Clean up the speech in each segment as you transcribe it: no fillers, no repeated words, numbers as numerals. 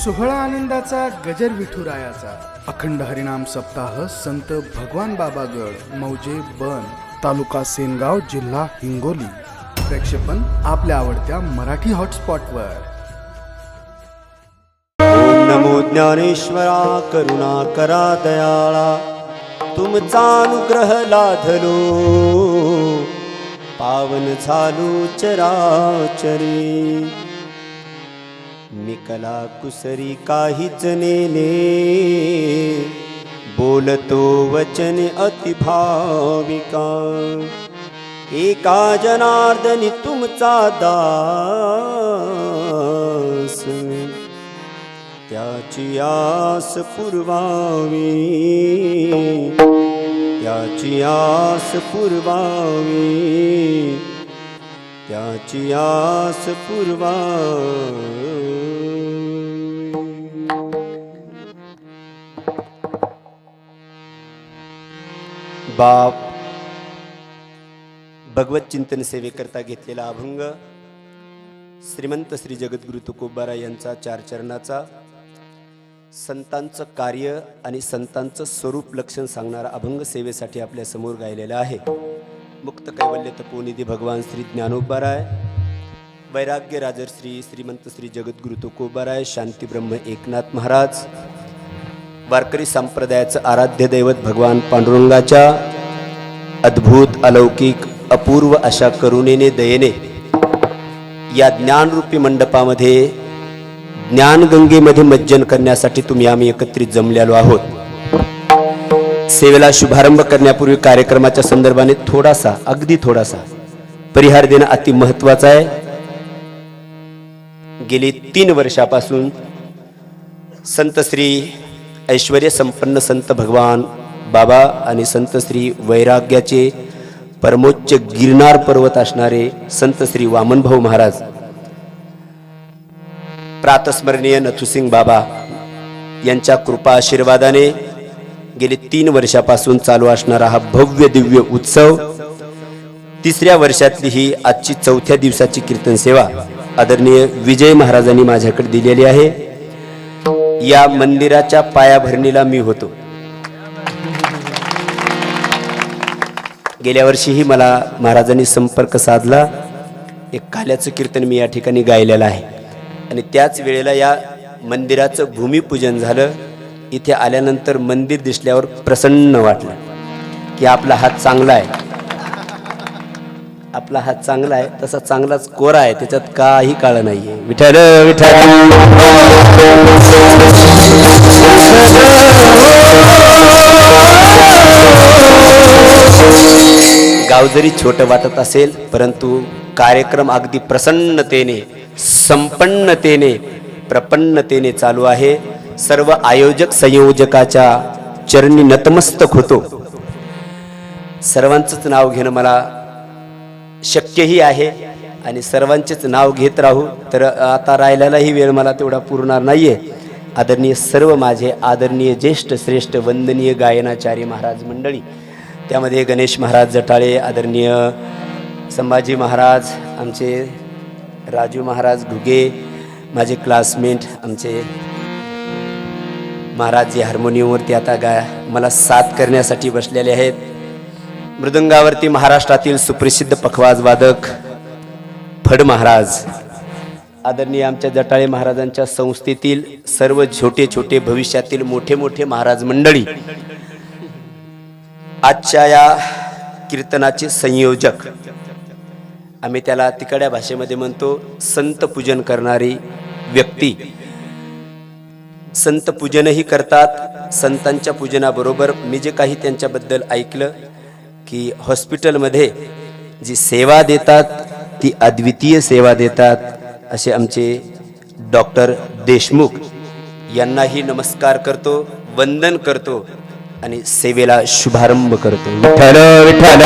सोहळा आनंदाचा गजर विठुरायाचा अखंड हरिनाम सप्ताह संत भगवान बाबागड मौजे बन तालुका सेनगाव जिल्हा हिंगोली. प्रक्षेपण आपल्या आवडत्या मराठी हॉटस्पॉटवर. ओम नमो ज्ञानेश्वरा करुणा करा दयाळा, तुमचा अनुग्रह लाधलो पावन झालो चराचरी. मी कला कुसरी काहीच नेले, बोलतो वचन अति भाविका. एका जनार्दनी तुमचा दास, त्याची आस पुरवावी, त्याची आस पुरवावी, त्याची आस पुरवावी. बाप भगवत चिंतन सेवेकरता घेतलेला अभंग श्रीमंत श्री जगद्गुरु तुकोबारा यांचा चार चरणाचा संतांचं कार्य आणि संतांचं स्वरूप लक्षण सांगणारा अभंग सेवेसाठी आपल्या समोर गायलेला आहे. मुक्त कैवल्य तपोनिधी भगवान श्री ज्ञानोबाराय, वैराग्य राजर्षी श्रीमंत श्री जगद्गुरु तुकोबाराय, शांती ब्रह्म एकनाथ महाराज, वारकरी संप्रदायाचं आराध्य दैवत भगवान पांडुरंगाच्या अद्भुत अलौकिक अपूर्व अशा करुणेने दयेने या ज्ञानरूपी मंडपामध्ये ज्ञानगंगेमध्ये मज्जन करण्यासाठी तुम्ही आम्ही एकत्रित जमलेलो आहोत. सेवेला शुभारंभ करण्यापूर्वी कार्यक्रमाच्या संदर्भाने थोडासा अगदी थोडासा परिहार देणं अति महत्वाचं आहे. गेली 3 वर्षापासून संत श्री ऐश्वर्य संपन्न संत भगवान बाबा आणि संत श्री वैराग्याचे परमोच्च गिरनार पर्वत असणारे संत श्री वामनभाऊ महाराज, प्रातस्मरणीय नथुसिंग बाबा यांच्या कृपा आशीर्वादाने गेली 3 वर्षापासून चालू असणारा हा भव्य दिव्य उत्सव 3ऱ्या वर्षातली ही आजची 4थ्या दिवसाची कीर्तन सेवा आदरणीय विजय महाराजांनी माझ्याकडे दिलेली आहे. या मंदिराच्या पायाभरणीला मी होतो. गेल्या वर्षीही मला महाराजांनी संपर्क साधला. एक काल्याचं कीर्तन मी या ठिकाणी गायलेलं आहे आणि त्याच वेळेला या मंदिराचं भूमिपूजन झालं. इथे आल्यानंतर मंदिर दिसल्यावर प्रसन्न वाटलं की आपला हात चांगला आहे, आपला हात चांगला आहे, तसा चांगलाच कोरा आहे, त्याच्यात काही काळ नाहीये. विठ्ठल विठ्ठल. गाव जरी छोटं वाटत असेल परंतु कार्यक्रम अगदी प्रसन्नतेने संपन्नतेने प्रपन्नतेने चालू आहे. सर्व आयोजक संयोजकाच्या चरणी नतमस्तक होतो. सर्वांचंच नाव घेणं मला शक्यही आहे आणि सर्वांचेच नाव घेत राहू तर आता राहिलेलाही वेळ मला तेवढा पुरणार नाहीये. आदरणीय सर्व माझे आदरणीय ज्येष्ठ श्रेष्ठ वंदनीय गायनाचार्य महाराज मंडळी, त्यामध्ये गणेश महाराज जटाळे, आदरणीय संभाजी महाराज, आमचे राजू महाराज घुगे, माझे क्लासमेट आमचे महाराज जे हार्मोनियमवरती आता मला साथ करण्यासाठी बसलेले आहेत. मृदंगावरती महाराष्ट्रातील सुप्रसिद्ध पखवाज वादक फड महाराज, आदरणीय आमच्या जटाळे महाराजांच्या संस्थेतील सर्व छोटे छोटे भविष्यातील मोठे मोठे महाराज मंडळी, आजच्या या कीर्तनाचे संयोजक, आम्ही त्याला तिकड्या भाषेमध्ये म्हणतो संत पूजन करणारी व्यक्ती. संत पूजनही करतात. संतांच्या पूजनाबरोबर मी जे काही त्यांच्याबद्दल ऐकलं की हॉस्पिटलमध्ये जी सेवा देतात ती अद्वितीय सेवा देतात, असे आमचे डॉक्टर देशमुख यांनाही नमस्कार करतो, वंदन करतो आणि सेवेला शुभारंभ करतो. विठ्ठल विठ्ठल.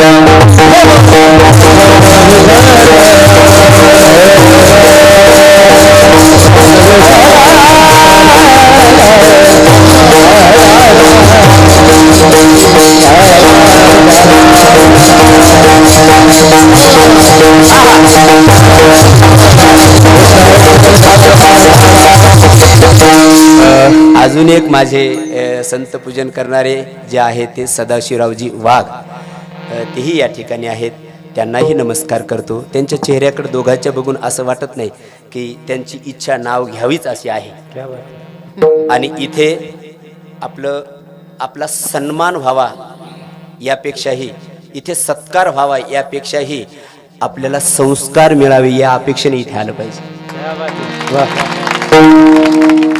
Thank you. अजून एक माझे संत पूजन करणारे जे आहेत ते सदाशिवरावजी वाघ, तेही या ठिकाणी आहेत. त्यांनाही नमस्कार करतो. त्यांच्या चेहऱ्याकडे दोघांच्या बघून असं वाटत नाही की त्यांची इच्छा नाव घ्यावीच अशी आहे. आणि इथे आपला सन्मान व्हावा यापेक्षाही, इथे सत्कार व्हावा यापेक्षाही आपल्याला संस्कार मिळावे या अपेक्षेने इथे आलं पाहिजे.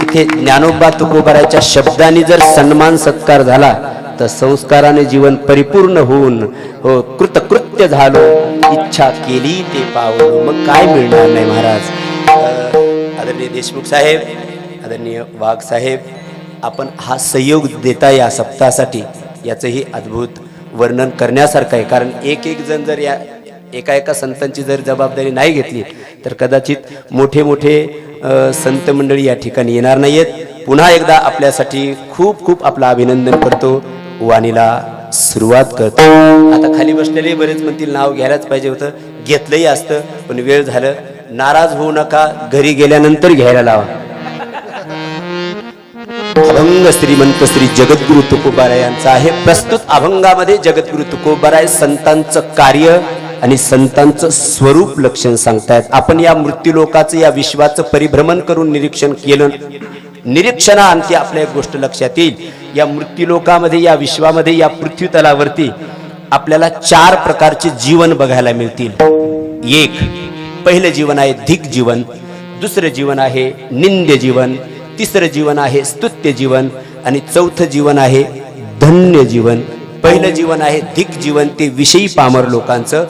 इथे ज्ञानोबा तुकोबाराच्या शब्दांनी जर सन्मान सत्कार झाला तर संस्काराने जीवन परिपूर्ण होऊन हो कृतकृत्य झालो, इच्छा केली ते पावलो, मग काय मिळणार नाही महाराज. आदरणीय देशमुख साहेब, आदरणीय वाघ साहेब, आपण हा सहयोग देता या सप्ताहासाठी याचंही अद्भुत वर्णन करण्यासारखं आहे. कारण एक जण जर या एका संतांची जर जबाबदारी नाही घेतली तर कदाचित मोठे संत मंडळी या ठिकाणी येणार नाहीयेत. पुन्हा एकदा आपल्यासाठी खूप आपलं अभिनंदन करतो. वाणीला सुरुवात करतो. आता खाली बसलेले बरेच म्हणतील नाव घ्यायलाच पाहिजे होतं, घेतलंही असतं पण वेळ झालं. नाराज होऊ नका, घरी गेल्यानंतर घ्यायला लावा. अभंग श्रीमंत श्री जगद्गुरु तुकोबाराय यांचा आहे. प्रस्तुत अभंगामध्ये जगद्गुरु तुकोबाराय संतांचं कार्य आणि संतांचं स्वरूप लक्षण सांगतायत. आपण या मृत्यूलोकाचं, या विश्वाचं परिभ्रमण करून निरीक्षण केलं. निरीक्षणा आणखी आपल्या एक गोष्ट लक्षात येईल. या मृत्यूलोकामध्ये, या विश्वामध्ये, या पृथ्वी तलावरती आपल्याला 4 प्रकारचे जीवन बघायला मिळतील. एक पहिलं जीवन आहे धिक जीवन, दुसरं जीवन आहे निंद्य जीवन, तिसरं जीवन आहे स्तुत्य जीवन आणि चौथं जीवन आहे धन्य जीवन. पहिलं जीवन आहे धिक जीवन, ते विषयी पामर लोकांचं.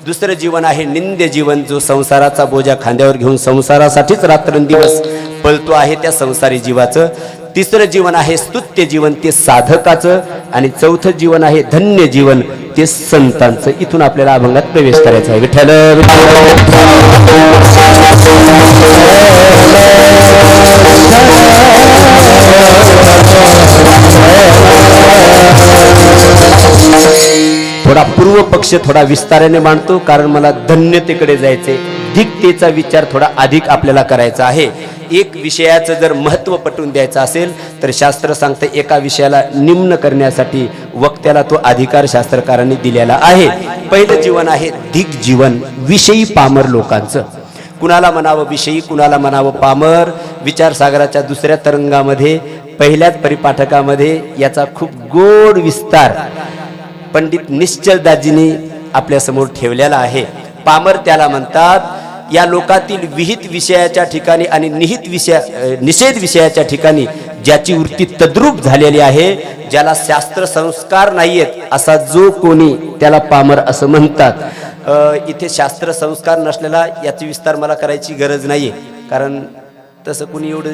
दुसरं जीवन आहे निंद्य जीवन, जो संसाराचा बोजा खांद्यावर घेऊन संसारासाठीच रात्रंदिवस पळतो आहे त्या संसारी जीवाचं. तिसरं जीवन आहे स्तुत्य जीवन, ते साधकाचं. आणि चौथं जीवन आहे धन्य जीवन, ते संतांचं. इथून आपल्याला अभंगात प्रवेश करायचा आहे. विठ्ठल थोडा पूर्व पक्ष थोडा विस्ताराने मांडतो, कारण मला धन्यतेकडे जायचे. धिकतेचा विचार थोडा अधिक आपल्याला करायचा आहे. एक विषयाचं जर महत्त्व पटवून द्यायचं असेल तर शास्त्र सांगतं एका विषयाला निम्न करण्यासाठी वक्त्याला तो अधिकार शास्त्रकारांनी दिलेला आहे. पहिलं जीवन आहे धिक जीवन, विषयी पामर लोकांचं. कुणाला म्हणावं विषयी, कुणाला म्हणावं पामर. विचारसागराच्या दुसऱ्या तरंगामध्ये, पहिल्याच परिपाठकामध्ये याचा खूप गोड विस्तार पंडित निश्चलदासजींनी आपल्यासमोर ठेवलेला आहे. पामर त्याला म्हणतात या लोकातील विहित विषयाच्या ठिकाणी आणि निषेध विषयाच्या ठिकाणी ज्याची वृत्ती तद्रूप झालेली आहे, ज्याला शास्त्र संस्कार नाहीयेत असा जो कोणी, त्याला पामर असं म्हणतात. इथे शास्त्र संस्कार नसलेला याची विस्तार मला करायची गरज नाहीये, कारण तसं कोणी एवढं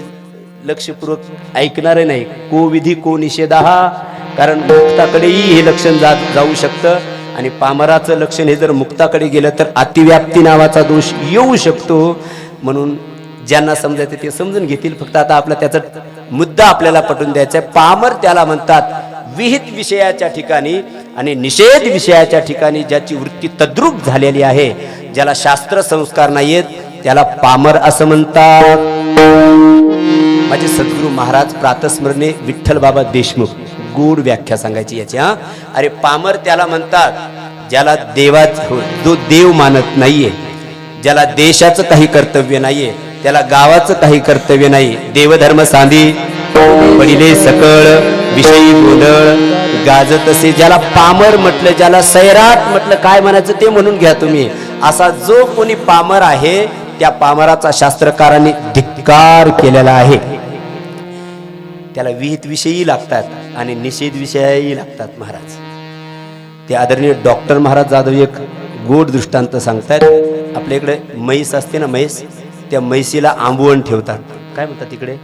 लक्षपूर्वक ऐकणार नाही. को विधी को निषेधा, कारण मुक्ताकडेही हे लक्षण जाऊ शकतं. आणि पामराचं लक्षण हे जर मुक्ताकडे गेलं तर अतिव्याप्ती नावाचा दोष येऊ शकतो. म्हणून ज्यांना समजायचं ते समजून घेतील. फक्त आता आपला त्याचा मुद्दा आपल्याला पटवून द्यायचा आहे. पामर त्याला म्हणतात विहित विषयाच्या ठिकाणी आणि निषेध विषयाच्या ठिकाणी ज्याची वृत्ती तद्रूप झालेली आहे, ज्याला शास्त्र संस्कार नाहीयेत, त्याला पामर असं म्हणतात. माझे सद्गुरू महाराज प्रातस्मरणे विठ्ठल बाबा देशमुख गोड व्याख्या सांगायची याची. अरे पामर त्याला म्हणतात ज्याला जो देव मानत नाहीये, ज्याला देशाचं काही कर्तव्य नाहीये, त्याला गावाचं काही कर्तव्य नाही. देवधर्म सांधी पडिले सकळ, विषयी गोंधळ गाजत असे, ज्याला पामर म्हटलं, ज्याला सैराट म्हटलं, काय म्हणायचं ते म्हणून घ्या तुम्ही. असा जो कोणी पामर आहे त्या पामराचा शास्त्रकारांनी धिक्कार केलेला आहे. त्याला विहित विषयी लागतात आणि निषेध विषयही लागतात महाराज. ते आदरणीय डॉक्टर महाराज जाधव एक गोड दृष्टांत सांगतात. आपल्या इकडे म्हैस असते ना, म्हैस, त्या म्हैसीला आंबवण ठेवतात. काय म्हणतात तिकडे?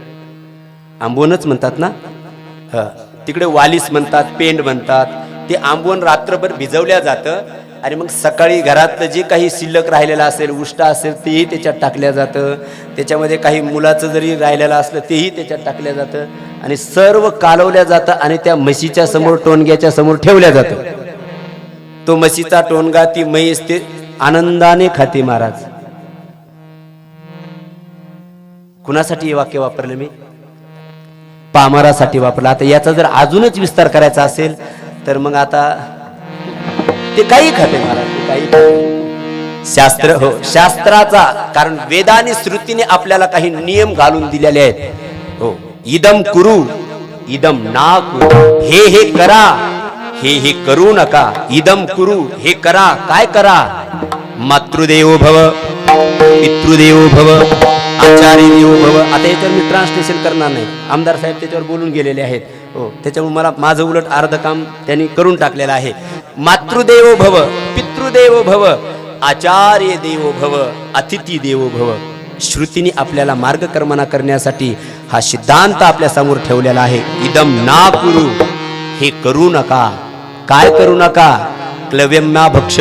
आंबवणच म्हणतात ना. तिकडे वालीस म्हणतात, पेंड म्हणतात. ते आंबवण रात्रभर भिजवल्या जातं आणि मग सकाळी घरातलं जे काही शिल्लक राहिलेलं असेल, उष्टा असेल, तेही त्याच्यात टाकल्या जातं. त्याच्यामध्ये काही मुलाचं जरी राहिलेलं असलं तेही त्याच्यात टाकल्या जातं आणि सर्व कालवल्या जातं आणि त्या म्हशीच्या समोर, टोणग्याच्या समोर ठेवल्या जातं. तो म्हशीचा टोणगा, ती म्हैस ते आनंदाने खाते महाराज. कुणासाठी हे वाक्य वापरलं मी? पामरासाठी वापरला. आता याचा जर अजूनच विस्तार करायचा असेल तर मग आता ते काही खाते महाराज, ते काही खाते. शास्त्र, हो शास्त्राचा, कारण वेदा आणि श्रुतीने आपल्याला काही नियम घालून दिलेले आहेत. हो, इदम कुरु इदम ना कुरु, हे करा, हे करू नका. इदम कुरु, हे करा, काय करा. मातृदेवो भव, पितृदेवो भव, आचार्य देवो भव. आता याच्यावर मी ट्रान्सलेशन करणार नाही, आमदार साहेब त्याच्यावर बोलून गेलेले आहेत. हो, त्याच्यामुळे माझं उलट अर्ध काम त्यांनी करून टाकलेलं आहे. मातृदेवो भव, पितृदेवो भव, आचार्य देवो भव, अतिथी देवो भव. श्रुतीने आपल्याला मार्गक्रमणा करण्यासाठी हा सिद्धांत आपल्या समोर ठेवलेला आहे. इदम ना कुरु, हे करू नका. काय करू नका. क्लव्यम्मा भक्ष,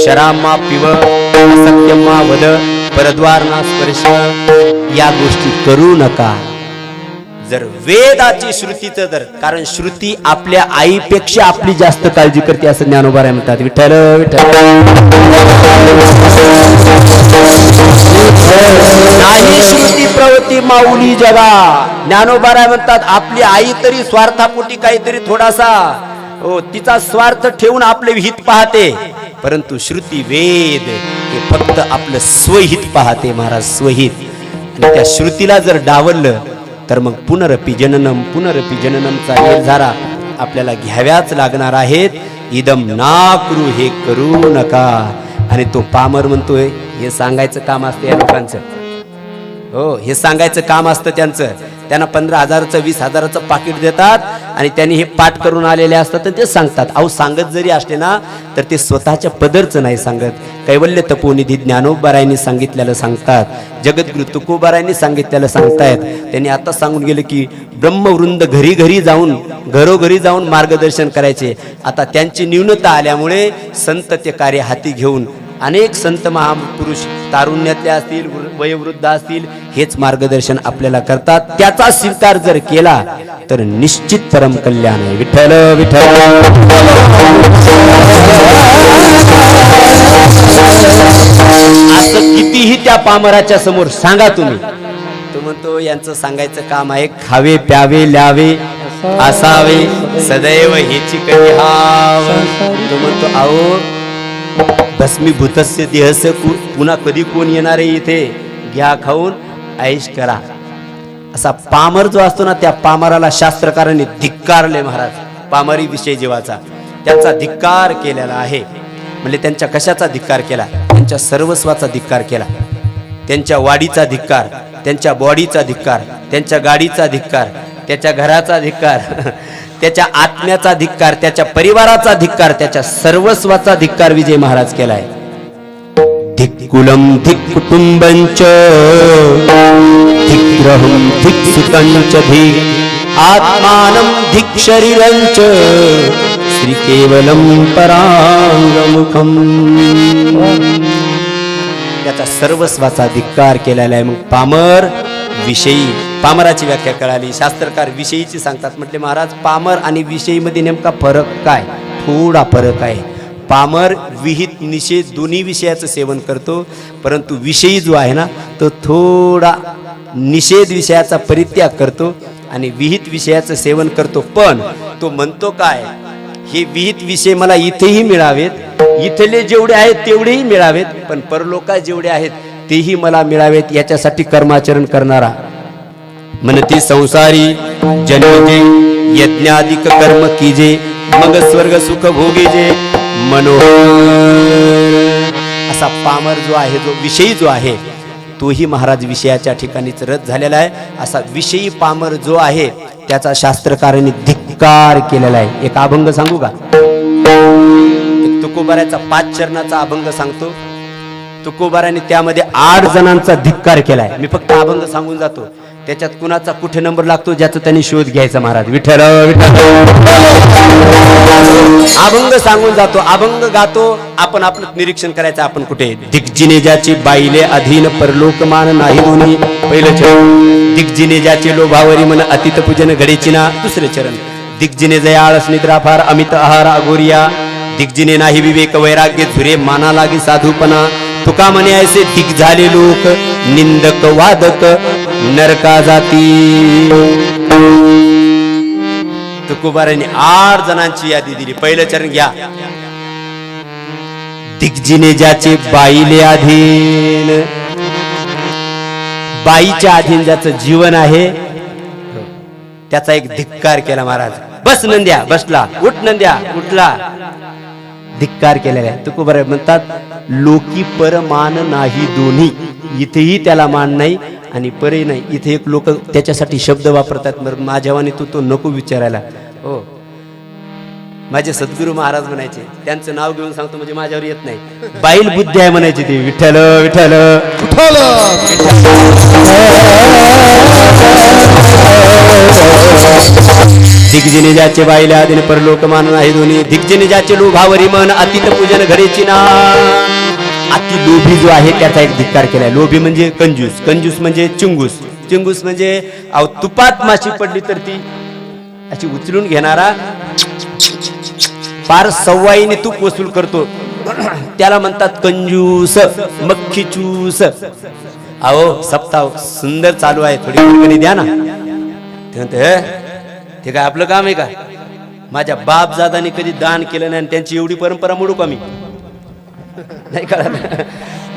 शराम्मा पिव, असत्यम्मा वद, परद्वारना स्पर्श, या गोष्टी करू नका. जर वेदाची श्रुतीचं जर, कारण श्रुती आपल्या आईपेक्षा आपली जास्त काळजी करते असं ज्ञानोबा राय म्हणतात. विठ्ठल विठ्ठल. नाही श्रुती प्रवृत्ती माऊली जगा. ज्ञानोबा राय म्हणतात आपली आई तरी स्वार्थापोटी काहीतरी थोडासा, हो, तिचा स्वार्थ ठेवून आपले हित पाहते, परंतु श्रुती वेद हे फक्त आपलं स्वहित पाहते महाराज, स्वहित. आणि त्या श्रुतीला जर डावललं तर मग पुनरपी जननम पुनरपी चा निर्धारा आपल्याला घ्याव्याच लागणार आहेत. इदम ना कुरु, हे करू नका. आणि तो पामर म्हणतोय हे सांगायचं काम असतं या लोकांचं. हो, हे सांगायचं काम असतं त्यांचं. त्यांना 15,000चं 20,000चं पाकिट देतात आणि त्यांनी हे पाठ करून आलेले असतात आणि ते सांगतात. अहो, सांगत जरी असले ना तर ते स्वतःच्या पदरचं नाही सांगत. कैवल्य तपोनिधी ज्ञानोबारायांनी सांगितलेलं सांगतात, जगद्गुरु तुकोबारायांनी सांगितलेलं सांगतायत. त्यांनी आता सांगून गेले की ब्रह्मवृंद घरी घरोघरी जाऊन मार्गदर्शन करायचे. आता त्यांची न्यूनता आल्यामुळे संत ते कार्य हाती घेऊन अनेक संत महापुरुष तारुण्यातले असतील, वयोवृद्ध असतील, हेच मार्गदर्शन आपल्याला करतात. त्याचा स्वीकार जर केला तर निश्चित परम कल्याण आहे. विठ्ठल विठ्ठल. असं कितीही त्या पामराच्या समोर सांगा तुम्ही, तो म्हणतो यांचं सांगायचं काम आहे खावे प्यावे ल्यावे असावे सदैव हेची कधी हाव. तो म्हणतो अहो भस्मीभूतस्य देहस्य, पुन्हा कधी कोण येणार आहे इथे, घ्या खाऊन ऐश करा. असा पामर जो असतो ना, त्या पामराला शास्त्रकारांनी धिक्कारले महाराज. पामरी विषय जीवाचा त्यांचा धिक्कार केलेला आहे. म्हणजे त्यांच्या कशाचा धिक्कार केला? त्यांच्या सर्वस्वाचा धिक्कार केला. त्यांच्या वाडीचा धिक्कार, त्यांच्या बॉडीचा धिक्कार, त्यांच्या गाडीचा धिक्कार, त्याच्या घराचा धिक्कार, त्याच्या आत्म्याचा धिक्कार, त्याच्या परिवाराचा धिक्कार, त्याच्या सर्वस्वाचा धिक्कार विजय महाराज केलाय. धिक्कुलम धिक कुटुंबंच धिक्ग्रहम धिक सुतंच धिक आत्मानं धिक शरीरंच श्री केवलम परांगमुखम. त्याचा सर्वस्वाचा धिक्कार केलेला आहे. मग पामर विषयी, पामराची व्याख्या कळाली. शास्त्रकार विषयीची सांगतात. म्हटले महाराज पामर आणि विषयीमध्ये नेमका फरक काय? थोडा फरक आहे. पामर विहित निषेध दोन्ही विषयाचं सेवन करतो, परंतु विषयी जो आहे ना तो थोडा निषेध विषयाचा परित्याग करतो आणि विहित विषयाचं सेवन करतो. पण तो म्हणतो काय, हे विहित विषय मला इथेही मिळावेत, इथले जेवढे आहेत तेवढेही मिळावेत, पण परलोकात जेवढे आहेत तेही मला मिळावेत, याच्यासाठी कर्माचरण करणारा. म्हणते संसारी जन्मजे यज्ञाधिक कर्म कीजे, मग स्वर्ग सुख भोगेजे मनोहर. असा पामर जो आहे, जो विषयी जो आहे, तोही महाराज विषयाच्या ठिकाणीच रद्द झालेला आहे. असा विषयी पामर जो आहे त्याचा शास्त्रकारांनी धिक्कार केलेला आहे. एक अभंग सांगू का? एक तुकोबाराचा 5 चरणाचा अभंग सांगतो. तुकोबाराने त्यामध्ये 8 जणांचा धिक्कार केलाय. मी फक्त अभंग सांगून जातो, त्याच्यात कुणाचा कुठे नंबर लागतो ज्याचा त्यांनी शोध घ्यायचा. महाराज विठ्ठल अभंग सांगून जातो, अभंग गातो, आपण आपलं निरीक्षण करायचं आपण कुठे. दिग्जिने ज्याची बाईले अधीन परलोकमान नाही दोन्ही. पहिलं चरण. दिग्जिने ज्याचे लोभावरी मन अतित पूजन घडेचिना. दुसरे चरण. दिग्जिने जया आळस निद्रा फार अमित आहार अगोरिया. दिग्जिने नाही विवेक वैराग्य झुरे माना लागे साधूपणा. तुका म्हणे ऐसे दिग झाले लोक निंदक वादक नरका जाती. तुकोबारांनी 8 जणांची यादी दिली. पहिलं चरण घ्या. दिग्जीने ज्याचे बाईले अधीन, बाईच्या अधीन ज्याचं जीवन आहे त्याचा एक धिक्कार केला महाराज. बस नंद्या बसला, उठ नंद्या उठला. धिक्कार केलेला आहे. तुकोबाराय म्हणतात लोकी परमान नाही दोन्ही. इथेही त्याला मान नाही आणि परे नाही. इथे एक लोक त्याच्यासाठी शब्द वापरतात, माझ्यावानी तो नको विचारायला. हो, माझे सद्गुरू महाराज म्हणायचे, त्यांचं नाव घेऊन सांगतो म्हणजे माझ्यावर येत नाही. बाईल बुद्धी आहे म्हणायचे ते. विठ्ठल विठ्ठल विठ्ठल. दिग्जने ज्याचे बाईले आदिन परलोक मान नाही दोन्ही. दिग्जने ज्याचे लोभावरी मन अतीत पूजन घडेची ना. अति लोभी जो आहे त्याचा एक धिक्कार केलाय. लोभी म्हणजे कंजूस, कंजूस म्हणजे चिंगूस, चिंगूस म्हणजे तुपात माशी पडली तर ती अशी उचलून घेणारा, फार सव्वाईने तूप वसूल करतो त्याला म्हणतात कंजूस, मक्खीचूस. अहो सप्ताह सुंदर चालू आहे, थोडी वर्गणी द्या ना. ते म्हणते ते काय आपलं काम आहे का? माझ्या बापजादाने कधी दान केलं नाही आणि त्यांची एवढी परंपरा मोडू का मी? नाही कळलं.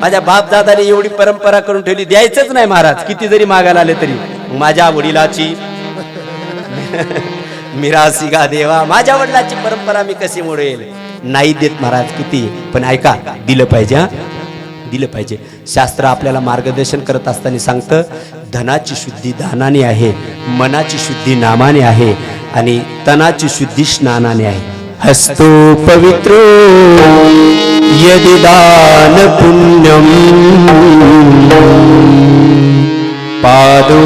माझ्या बापदादाने एवढी परंपरा करून ठेवली, द्यायचंच नाही महाराज किती जरी मागायला आले तरी. माझ्या वडिलाची मिरासी गा देवा, माझ्या वडिलाची परंपरा मी कशी मोडेल? नाही देत महाराज किती, पण ऐका, दिलं पाहिजे. हा, दिलं पाहिजे. शास्त्र आपल्याला मार्गदर्शन करत असताना सांगतं धनाची शुद्धी दानाने आहे, मनाची शुद्धी नामाने आहे आणि तनाची शुद्धी स्नानाने आहे. हस्तो पवित्रो यदि दान पुण्यम, पादो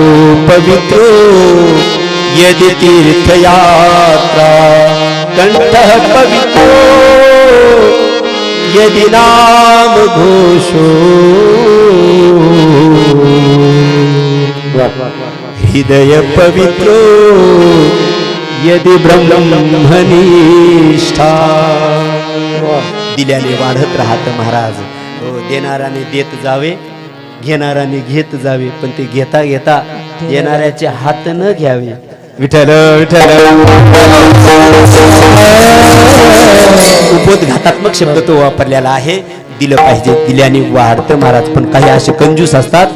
पवित्रो यदि तीर्थयात्रा, कंठः पवित्रो यदि नाम घोषो, हृदय पवित्रो यदि ब्रह्मनिष्ठा. दिल्याने वाढत राहत महाराज. हो, देणाराने देत जावे, घेणाराने घेत जावे, पण ते घेता घेता येणाऱ्याचे हात न घ्यावे. विठ्ठल विठ्ठल. उपोद्घातात्मक शब्द तो वापरलेला आहे. दिलं पाहिजे, दिल्याने वाढतं महाराज. पण काही असे कंजूस असतात,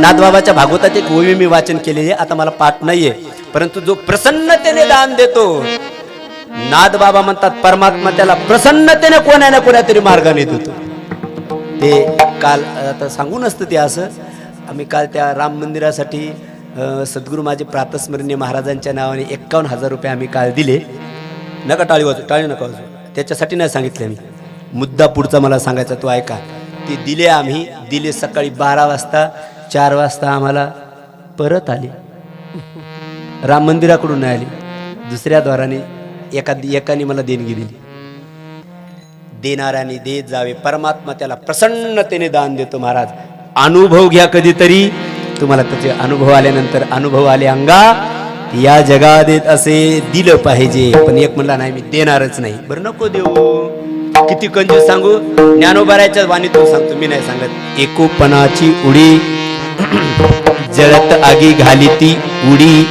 नाथबाबाच्या भागवतात एक ओवी मी वाचन केलेली आहे, आता मला पाठ नाहीये, परंतु जो प्रसन्नतेने दान देतो, नाथबाबा म्हणतात परमात्मा त्याला प्रसन्नतेने कोणा ना कोणा तरी मार्गाने देतो. ते काल आता सांगू नसतं ते असं. आम्ही काल त्या राम मंदिरासाठी सद्गुरू माझे प्रातस्मरणीय महाराजांच्या नावाने 51,000 रुपये आम्ही काल दिले. नका टाळी वाजू, टाळी नका वाजू, त्याच्यासाठी नाही सांगितलं मी. मुद्दा पुढचा मला सांगायचा तो ऐका. ते दिले, आम्ही दिले सकाळी 12 वाजता. 4 वाजता आम्हाला परत आले. राम मंदिराकडून नाही आली, दुसऱ्या द्वाराने एकाने मला देणगी दिली. देणाऱ्याने देत जावे, परमात्मा त्याला प्रसन्नतेने दान देतो महाराज. अनुभव घ्या कधीतरी, तुम्हाला त्याचे अनुभव आल्यानंतर अनुभव आले अंगा, या जगात येत असे दिलं पाहिजे. पण एक म्हणला नाही मी देणारच नाही. बरं नको देऊ, किती कंजूस सांगू? ज्ञानोबाराच्या वाणीतून सांगतो, मी नाही सांगत. एकोपणाची उडी जळत आगी घाली ती उडी,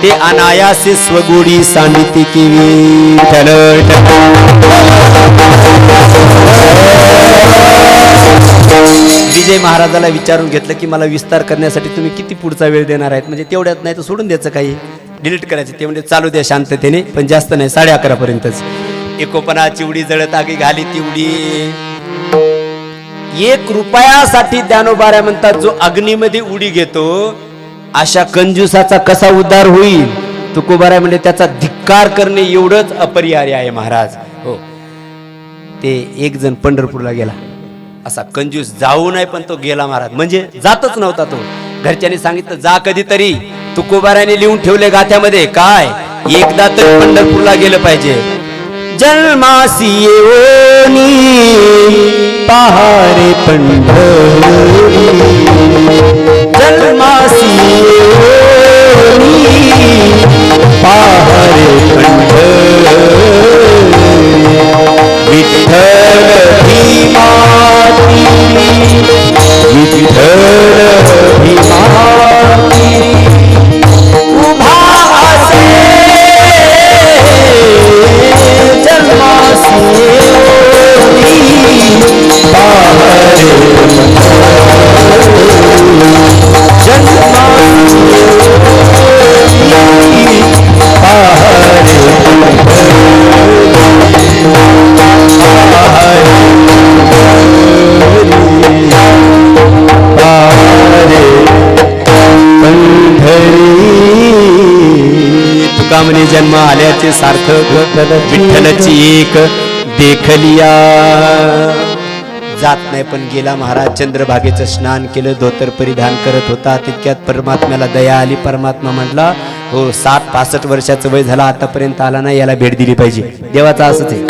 ते अनायासे स्वगोडी सांडिती की विठ्ठल. विजय महाराजाला विचारून घेतलं की मला विस्तार करण्यासाठी तुम्ही किती पुढचा वेळ देणार आहेत? म्हणजे तेवढ्यात नाही तर सोडून द्यायचं, काही डिलीट करायचं. ते म्हणजे चालू द्या शांततेने, पण जास्त नाही, 11:30 पर्यंतच. एकोपणाची उडी जळत आगी घाली ती उडी. 1 रुपयासाठी ज्ञानोबाऱ्या म्हणतात जो अग्नीमध्ये उडी घेतो, अशा कंजूसाचा कसा उद्धार होईल? तुकोबाराय म्हणजे त्याचा धिक्कार करणे एवढंच अपरिहार्य आहे महाराज. हो, ते एक जण पंढरपूरला गेला, असा कंजूस जाऊ नाही, पण तो गेला महाराज. म्हणजे जातच नव्हता तो. घरच्यांनी सांगितलं जा कधीतरी. तुकोबारायने लिहून ठेवले गाथ्यामध्ये, काय एकदा तर पंढरपूरला गेलं पाहिजे. जन्मासी येऊनी पहारे पंढरी, जन्मासी येऊनी पहारे पंढरी. म्हणे जन्म आल्याचे सार्थक विठ्ठलची एक देखलिया. जात नाही पण गेला महाराज चंद्रभागेचं स्नान केलं, धोतर परिधान करत होता. तितक्यात परमात्म्याला दया आली. परमात्मा म्हटला हो 60-65 वर्षाचं वय झाला आतापर्यंत आला नाही, याला भेट दिली पाहिजे. देवाचा असंच आहे,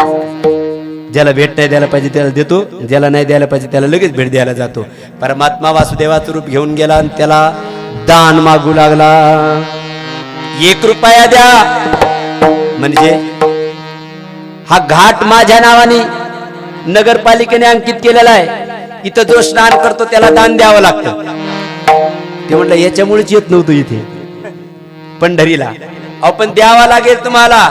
ज्याला भेट नाही द्यायला पाहिजे त्याला देतो, ज्याला नाही द्यायला पाहिजे त्याला लगेच भेट द्यायला जातो. परमात्मा वासुदेवाचं रूप घेऊन गेला आणि त्याला दान मागू लागला. 1 रुपया द्या म्हणजे हा घाट माझ्या नावाने नगरपालिकेने अंकित केलेला आहे, इथं जो स्नान करतो त्याला दान द्यावं लागतं. ते म्हटलं याच्यामुळेच येत नव्हतं इथे पंढरीला. आपण द्यावा लागेल तुम्हाला.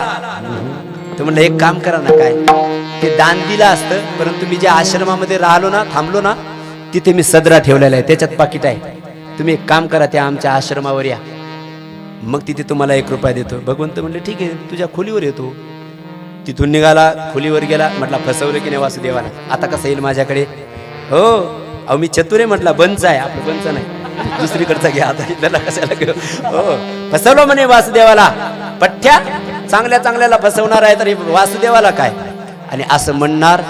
तर म्हणलं एक काम करा ना, काय ते दान दिलं असतं, परंतु मी ज्या आश्रमामध्ये राहिलो ना, थांबलो ना, तिथे मी सदरा ठेवलेला आहे, त्याच्यात पाकिट आहे. तुम्ही एक काम करा, त्या आमच्या आश्रमावर या, मग तिथे तुम्हाला 1 रुपया देतो. भगवंत म्हणले ठीक आहे, तुझ्या खोलीवर येतो. तिथून निघाला, खोलीवर गेला. म्हटला फसवलं की नाही वासुदेवाला, आता कसं येईल माझ्याकडे? हो अहो मी चतुर आहे. म्हटला बंच आहे, आपलं बंच नाही, दुसरीकडचा घ्या, आता इथला कशाला घेऊ. हो फसवलं म्हणे वासुदेवाला. पठ्ठ्या चांगल्या चांगल्याला फसवणार आहे तरी वासुदेवाला काय? आणि असं म्हणणार,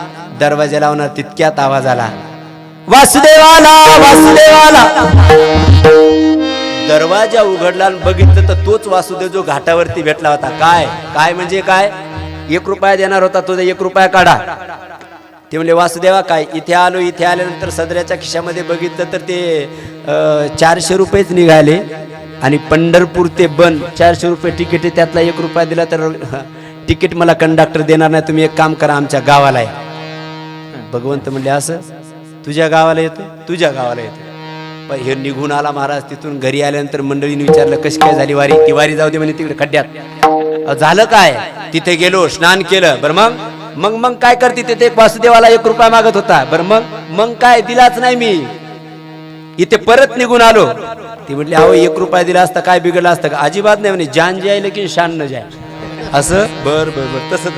दरवाजा लावणार, तितक्यात आवाज आला वासुदेवाला वासुदेवाला. दरवाजा उघडला आणि बघितलं तर तोच वासुदेव जो घाटावरती भेटला होता. काय काय म्हणजे काय? 1 रुपया देणार होता, तो 1 रुपया काढा. ते म्हणले वासुदेवा काय? इथे आलो, इथे आल्यानंतर सदऱ्याच्या खिशामध्ये बघितलं तर ते 400 रुपयेच निघाले आणि पंढरपूर ते बन 400 रुपये तिकीट आहे, त्यातला 1 रुपया दिला तर तिकीट मला कंडक्टर देणार नाही. तुम्ही एक काम करा, आमच्या गावाला आहे. भगवंत म्हणले असं तुझ्या गावाला येतो? तुझ्या गावाला येतो. हे निघून आला महाराज. तिथून घरी आल्यानंतर मंडळीने विचारलं कशी काय झाली वारी? ती वारी जाऊ दे म्हणे तिकडे खड्ड्यात. झालं काय? तिथे गेलो, स्नान केलं. बरं मग काय करते? तिथे वासुदेवाला 1 रुपया मागत होता. बरं मग काय? दिलाच नाही मी. इथे परत निघून आलो. ती म्हटली अहो 1 रुपया दिला असता काय बिघडलं असतं का? अजिबात नाही म्हणे, जान जाय लेकिन शान न जाय. असं बर तसं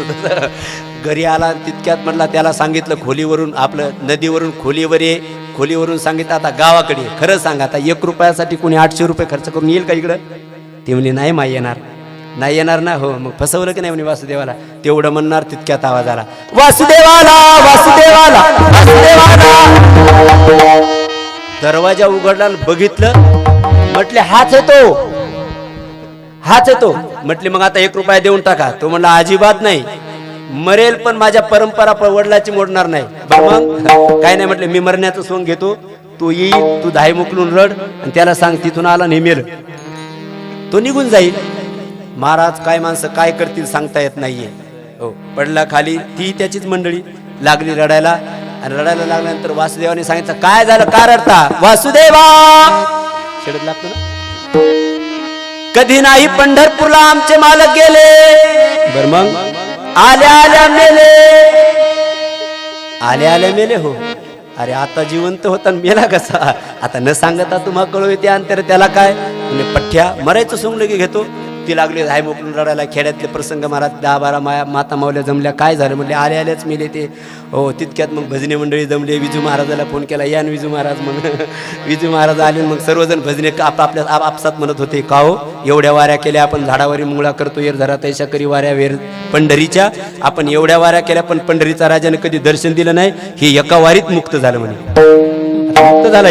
घरी आला. तितक्यात म्हटला त्याला सांगितलं खोलीवरून, आपलं नदीवरून खोलीवर ये. खोलीवरून सांगितलं आता गावाकडे. खरं सांग आता 1 रुपयासाठी कोणी 800 रुपये खर्च करून येईल का इकडं? ते म्हणले नाही माय येणार. नाही येणार ना? हो मग फसवलं की नाही म्हणे वासुदेवाला. तेवढं म्हणणार तितक्यात आवाज आला वासुदेवाला वासुदेवाला वासुदेवाला. दरवाजा उघडला, बघितलं, म्हटले हाच येतो, हाच येतो. म्हटले मग आता 1 रुपया देऊन टाका. तो म्हणला अजिबात नाही, मरेल पण माझ्या परंपरा वडिलाची मोडणार नाही. मग काय नाही. म्हटले मी मरण्याचं सोंग घेतो, तू येईल, तू धाय मुकलून रड आणि त्याला सांग तिथून आला नेमेल, तो निघून जाईल. महाराज काय माणसं काय करतील सांगता येत नाहीये. हो पडला खाली. ती त्याचीच मंडळी लागली रडायला. आणि रडायला लागल्यानंतर वासुदेवाने सांगितलं काय झालं, का रडता? वासुदेवा शेडत लागतो ना. कधी नाही पंढरपूरला आमचे मालक गेले. बर मग आल्या आल्या मेले. आल्या आल्या मेले. हो अरे आता जिवंत होता मेला कसा? आता न सांगता तुम्हा कळू येते अंतर, त्याला काय? म्हणजे पठ्ठ्या मरायचं सोंग लगे घेतो. ती लागली हाय मोकळून रडायला. खेड्यातले प्रसंग महाराज 10-12 माता मावल्या जमल्या. काय झालं म्हणजे आले आल्याच मेले ते. हो तितक्यात मग भजने मंडळी जमले. विजू महाराजाला फोन केला, या विजू महाराज म्हणून. विजू महाराज आले. मग सर्वजण भजने आपल्या आपसात म्हणत होते का हो एवढ्या वाऱ्या केल्या आपण, झाडावरी मुंगळा करतो येर धरा तैशा करी वाऱ्या वेर पंढरीच्या. आपण एवढ्या वाऱ्या केल्या पण पंढरीचा राजाने कधी दर्शन दिलं नाही. हे एका वारीत मुक्त झालं म्हणे. मुक्त झाला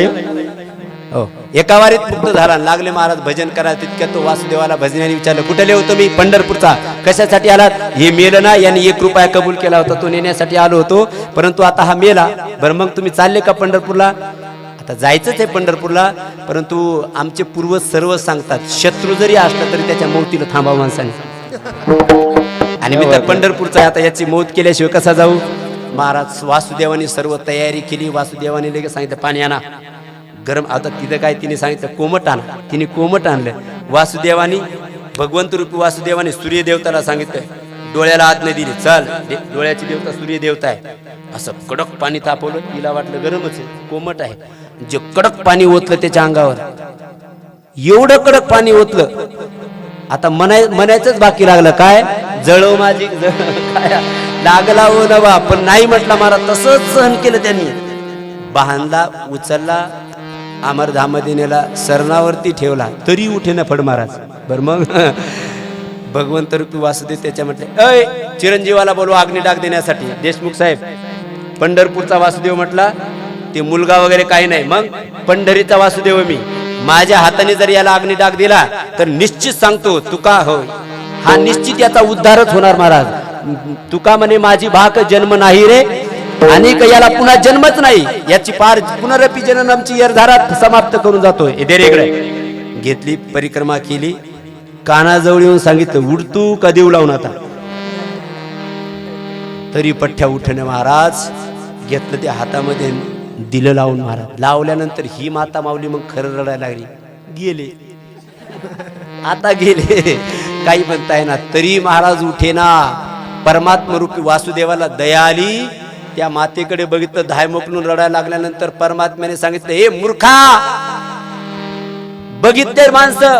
हो एका वारीत मुक्त झाला. लागले महाराज भजन करा. तितक्यात तो वासुदेवाला भजनाने विचारलं कुठले होतो मी? पंढरपूरचा. कशासाठी आलात? हे मेलं ना, यांनी 1 रुपया कबूल केला होता, तो नेण्यासाठी आलो होतो, परंतु आता हा मेला. बरं मग तुम्ही चालले का पंढरपूरला? आता जायचंच आहे पंढरपूरला, परंतु आमचे पूर्वज सर्व सांगतात शत्रू जरी असला तरी त्याच्या मौतीला थांबावं माणसाने. आणि मी तर पंढरपूरचा आता याची मौत केल्याशिवाय कसा जाऊ? महाराज वासुदेवाने सर्व तयारी केली. वासुदेवाने लगेच सांगितलं पाणी आणा गरम. आता तिथं काय तिने सांगितलं कोमट आणा. तिने कोमट आणलं. वासुदेवानी भगवंत रूपी वासुदेवाने सूर्यदेवताला सांगितलं डोळ्याला हात नाही दिली. चल डोळ्याची देवता सूर्यदेवता आहे. असं कडक पाणी तापवलं. तिला वाटलं गरमच आहे, कोमट आहे. जे कडक पाणी ओतलं त्याच्या अंगावर, एवढं कडक पाणी ओतलं. आता म्हणायचंच बाकी लागलं काय? जळव माझी काय लागला हो नवा. पण नाही म्हटला महाराज. तसंच सहन केलं त्यांनी. बांधला, उचलला, अमरधामध्ये नेला, सरणावरती ठेवला, तरी उठे ना फड महाराज. बर मग भगवंत रूपी वासुदेव त्याच्या म्हटले, अय चिरंजीवाला बोलवा अग्निडाग देण्यासाठी. देशमुख साहेब, पंढरपूरचा वासुदेव म्हटला ते मुलगा वगैरे काही नाही, मग पंढरीचा वासुदेव मी. माझ्या हाताने जर याला अग्निडाग दिला तर निश्चित सांगतो तुका होय, हा निश्चित याचा उद्धारच होणार महाराज. तुका म्हणे माझी भाक जन्म नाही रे, आणि याला पुन्हा जन्मच नाही, याची पार पुनरपी जननमची यरधारा समाप्त करून जातोय. इकडे घेतली परिक्रमा केली, कानाजवळ येऊन सांगितलं उडतू का देऊ लावून आता. तरी पठ्ठ्या उठणे महाराज. घेतलं ते हातामध्ये, दिलं लावून महाराज. लावल्यानंतर ही माता माऊली मग खरं रडायला लागली. गेले आता गेले, काही म्हणताय ना. तरी महाराज उठेना. परमात्मा रूपी वासुदेवाला दया आली. त्या मातेकडे बघितलं, धाय मोकलून रडायला लागल्यानंतर परमात्म्याने सांगितलं, हे मूर्खा, बघितले माणसं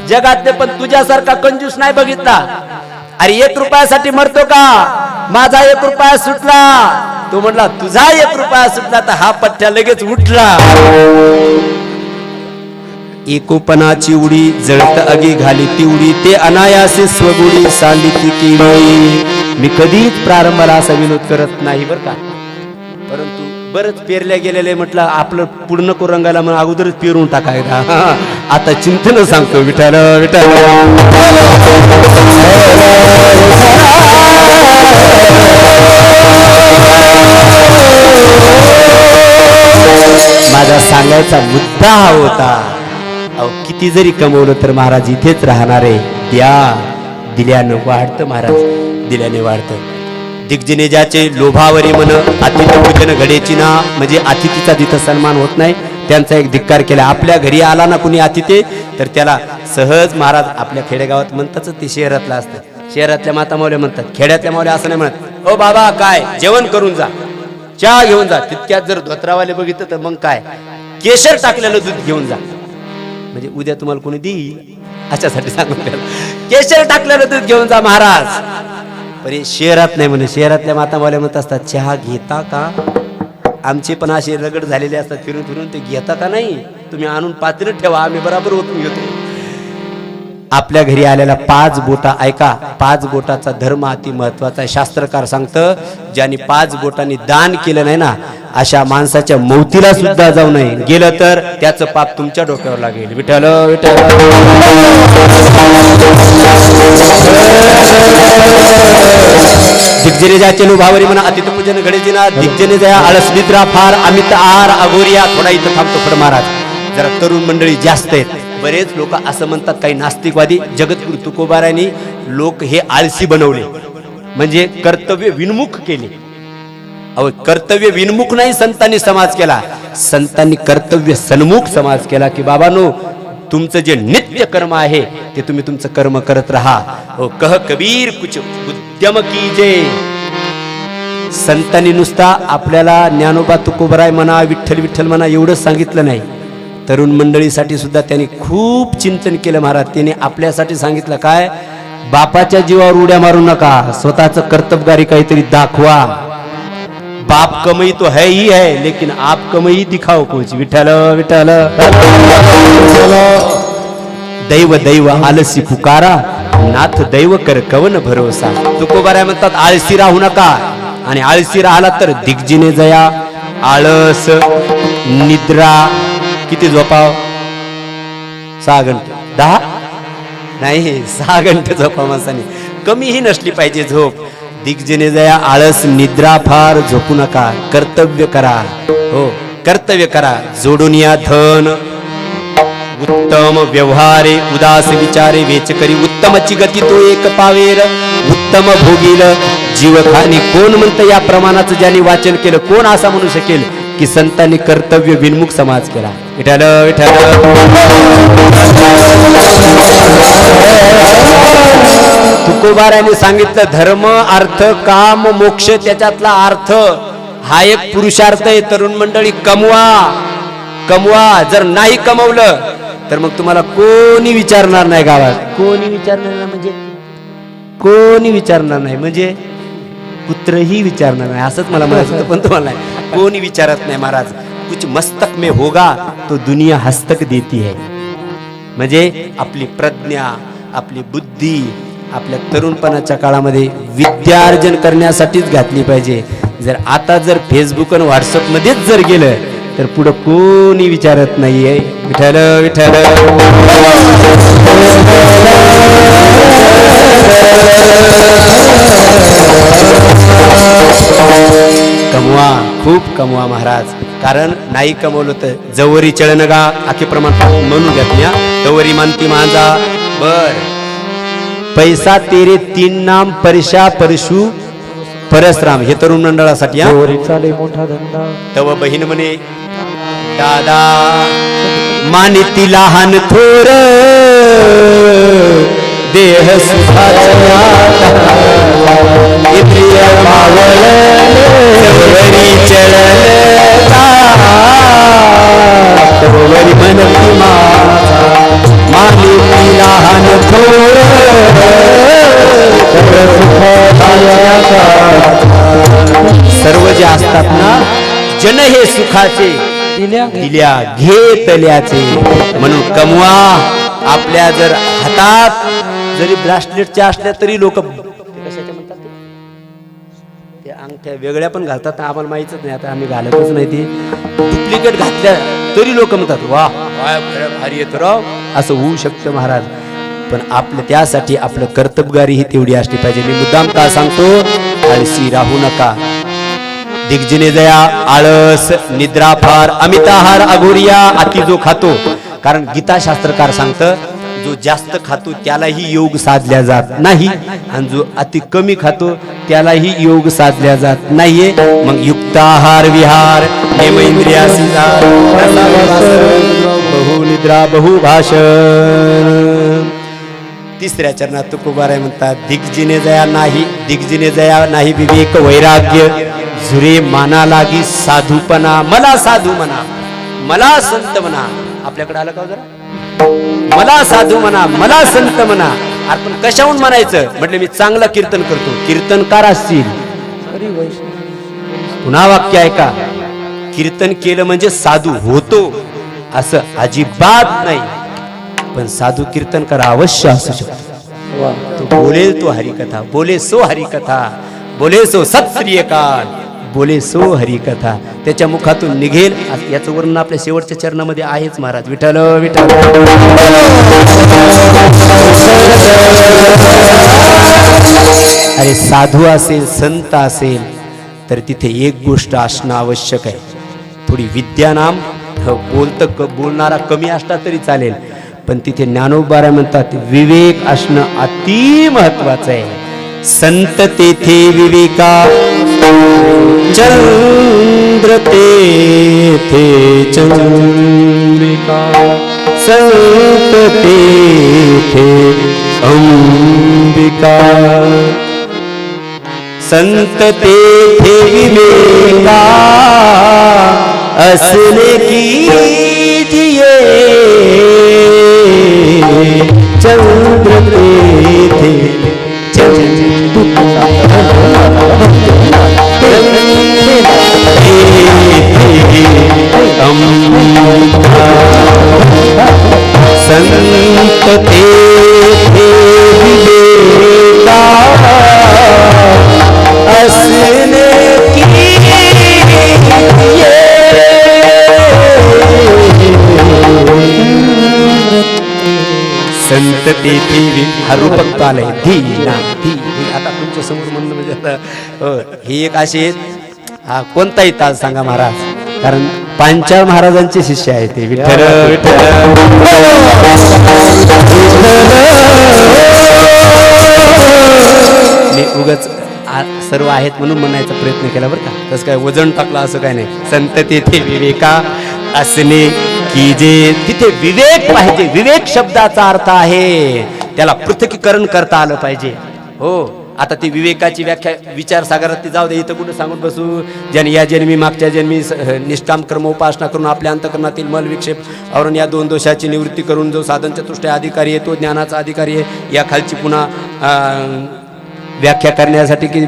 जगातले पण तुझ्यासारखा कंजूस नाही बघितला. अरे 1 रुपयासाठी मरतो का? माझा 1 रुपया सुटला. तो म्हणला तुझा 1 रुपया सुटला तर हा पठ्ठ्या लगेच उठला. एकोपणाची उडी जळत अगी घाली ती उडी, ते अनायासे स्वगुडी सांडी ती केली. मी कधीच प्रारंभाला असा विनोद करत नाही बर का, परंतु बरंच पेरल्या गेलेले म्हटलं आपलं पूर्ण कोरंगाला म्हणून अगोदरच पेरून टाकायला. आता चिंतन सांगतो विठाल विठाल. माझा सांगायचा मुद्दा हा होता, अहो किती जरी कमवलं तर महाराज इथेच राहणार आहे. दिल्यानं वाढतं महाराज, दिल्याने वाढतं. दिग्जनेजाचे लोभावरी मन अतिथी पूजन घडेची ना, म्हणजे अतिथीचा जिथं सन्मान होत नाही त्यांचा एक धिक्कार केला. आपल्या घरी आला ना कुणी अतिथी तर त्याला सहज महाराज, आपल्या खेडेगावात म्हणताच ते शहरातलं असतं, शहरातल्या माता मावल्या म्हणतात, खेड्यातल्या मावल्या असं नाही म्हणत. ओ बाबा काय जेवण करून जा, चहा घेऊन जा. तितक्यात जर धोत्रावाले बघितलं तर मग काय, केशर टाकलेलं दूध घेऊन जा, म्हणजे उद्या तुम्हाला कोणी देईल अशासाठी सांगून केशर टाकलेलं दूध घेऊन जा महाराज. पण शहरात नाही म्हणे, शहरातल्या माता मावल्या म्हणत असतात चहा घेता का? आमचे पण असे रगड झालेले असतात फिरून फिरून, ते घेता का नाही? तुम्ही आणून पातेलं ठेवा, आम्ही बरोबर ओतून घेतो. आपल्या घरी आलेला 5 बोटा ऐका, 5 बोटाचा धर्म अति महत्वाचा आहे. शास्त्रकार सांगतं ज्यांनी 5 बोटांनी दान केलं नाही ना, अशा माणसाच्या मौतीला सुद्धा जाऊ नये. गेलं तर त्याचं पाप तुमच्या डोक्यावर लागेल. विठ्ठल विठ्ठल. दिग्जनेजाचे लोभावरी म्हणा अतिथी पूजन घडेची ना, दिग्जनेजा आळस निद्रा फार अमित आहार अघोरिया. थोडा इथं थांबतो फड महाराज, जरा तरुण मंडळी जास्त आहेत. बरेच लोक असं म्हणतात, काही नास्तिकवादी, जगद्गुरु तुकोबारायांनी लोक हे आळशी बनवले, म्हणजे कर्तव्य विन्मुख केले. अहो कर्तव्य विन्मुख नाही संतांनी समाज केला, संतांनी कर्तव्य सन्मुख समाज केला. की बाबांनो, तुमचं जे नित्य कर्म आहे ते तुम्ही तुमचं कर्म करत राहा. हो कह कबीर कुछ उद्यम कीजे. संतांनी नुसता आपल्याला ज्ञानोबा तुकोबाराय म्हणा, विठ्ठल विठ्ठल म्हणा एवढंच सांगितलं नाही, तरुण मंडळीसाठी सुद्धा त्यांनी खूप चिंतन केलं महाराज. त्यांनी आपल्यासाठी सांगितलं काय, बापाच्या जीवावर उड्या मारू नका, स्वतःचं कर्तबगारी काहीतरी दाखवा. बाप कमाई तो है ही है, लेकिन आप कमाई दिखाओ कुछ. विठ्ठल विठ्ठल. दैव दैव आलसी पुकारा, नाथ दैव कर कवन भरोसा. तुकोबाराय म्हणतात आळसी राहू नका, आणि आळसी राहिला तर दिग्जनेजा आळस निद्रा किती झोपाव? 6 घंटे 10 नाही 6 घंटे झोपा माणसाने, कमीही नसली पाहिजे झोप. दिग्जनेजा आळस निद्रा फार झोपू नका, कर्तव्य करा. हो कर्तव्य करा. जोडून या धन उत्तम व्यवहारे, उदास विचारे वेच करी. उत्तमची गती तो एक पावेर, उत्तम भोगील जीवखानी. कोण म्हणतं या प्रमाणाचं ज्यांनी वाचन केलं, कोण असा म्हणू शकेल की संतांनी कर्तव्य विन्मुख समाज केला. विठ्ठल विठ्ठल. तुकोबारायांनी सांगितलं धर्म अर्थ काम मोक्ष, त्याच्यातला अर्थ हा एक पुरुषार्थ आहे. तरुण मंडळी कमवा कमवा, जर नाही कमवलं तर मग तुम्हाला कोणी विचारणार नाही गावात. कोणी विचारणार नाही म्हणजे कोणी विचारणार नाही म्हणजे पुत्रही विचारणार नाही, असंच मला म्हणायचं. पण तुम्हाला नाही, कोणी विचारत नाही महाराज. कुछ मस्तक में होगा तो दुनिया हस्तक देती है. म्हणजे आपली प्रज्ञा, आपली बुद्धी, आपल्या तरुणपणाच्या काळामध्ये विद्यार्जन करण्यासाठीच घातली पाहिजे. जर आता जर फेसबुक आणि व्हॉट्सअपमध्येच जर गेलं तर पुढं कोणी विचारत नाहीये. विठ्ठल विठ्ठल कमवा, खूप कमवा महाराज. कारण नाही कमवलं तर जवरी चळण गा आखे प्रमाण म्हणून घेतल्या तवरी मानती माझा. बर पैसा तेरे तीन नाम परशा परशु परसराम. हे तरुण मंडळासाठी चाले मोठा धंदा. तव बहीण म्हणे दादा मानिती लहान थोर देह सुखाच्या इंद्रिय मावळले चळता तवरी मनती माझा. मानिती लहान थोर सर्व जे असतात ना जन हे सुखाचे दिल्या घेतल्याचे. म्हणून कमवा. आपल्या जर हातात जरी ब्रासलेटच्या असल्या तरी लोक कशाच्या म्हणतात ते अंगठ्या वेगळ्या पण घालतात. आम्हाला माहितीच नाही, आता आम्ही घालतच नाही. ते डुप्लिकेट घातल्या तरी लोक म्हणतात वा भारी येतो राव. असं होऊ शकतं महाराज. पण आपलं त्यासाठी आपलं कर्तबगारी ही तेवढी असली पाहिजे. मी मुद्दाम का सांगतो, आळशी राहू नका. दिग्जने जया आळस निद्रा फार अमिताहार अघोरिया अति जो खातो. कारण गीता शास्त्रकार सांगतं जो जास्त खातो त्यालाही योग साधल्या जात नाही आणि जो अति कमी खातो त्यालाही योग साधल्या जात नाहीये. मग युक्त आहार विहार नेम इंद्रियासी बहु निद्रा बहु भाषण. तिसऱ्या चरणात तुकोबाराय म्हणतात दिग्जिने जया नाही विवेक वैराग्य झुरे माना लागी साधूपणा. मला साधू म्हणा, मला संत म्हणा. आपल्याकडे आलं का जरा? मला साधू म्हणा, मला संत म्हणा. आपण कशाहून म्हणायचं म्हटलं मी चांगलं कीर्तन करतो. कीर्तनकार असतील पुन्हा वाक्य आहे का कीर्तन केलं म्हणजे साधू होतो असं अजिबात नाही. पण साधू कीर्तनकार अवश्य असू शकतो. तो बोलेल तो हरिकथा, बोले सो हरिकथा, बोले सो सत्श्रीयकाल, बोले सो हरिकथा. त्याच्या मुखातून निघेल. याचं वर्णन आपल्या शेवटच्या चरणामध्ये आहेच महाराज. विठ्ठल विठ्ठल. अरे साधू असेल संत असेल तर तिथे एक गोष्ट असणं आवश्यक आहे. थोडी विद्या नाम बोलणारा कमी असला तरी चालेल, पण तिथे ज्ञानोबारा म्हणतात विवेक असणं अति महत्वाचं आहे. संत तेथे विवेका चंद्र तेथे चंद्रिका. संत तेथे अंबिका. संत तेथे विवेका असले कीजिए. चंद्र तेथे संत तेथे विवेका असले संत तेथे हा रूपक आलंय धी ना धी. आता तुमच्या समोर म्हणणं म्हणजे आता हे एक असे हा कोणताही ताल सांगा महाराज, कारण पांचाळ महाराजांचे शिष्य आहेत ते. विठ्ठल विठ्ठल मी उगाच सर्व आहेत म्हणून म्हणायचा प्रयत्न केला बरं का. तसं काय वजन टाकलं असं काय नाही. संत तेथे विवेका असणे की जे तिथे विवेक पाहिजे. विवेक शब्दाचा अर्थ आहे त्याला पृथक्कीकरण करता आलं पाहिजे. हो आता ती विवेकाची व्याख्या विचार सागरात ती जाऊ दे, इथं कुठं सांगून बसू. ज्याने या जन्मी मागच्या जन्मी निष्काम कर्म उपासना करून आपल्या अंतकरणातील मल विक्षेप आवरून या दोन दोषाची निवृत्ती करून जो साधन चतुष्टय अधिकारी आहे तो ज्ञानाचा अधिकारी आहे. या खालची पुन्हा व्याख्या करण्यासाठी की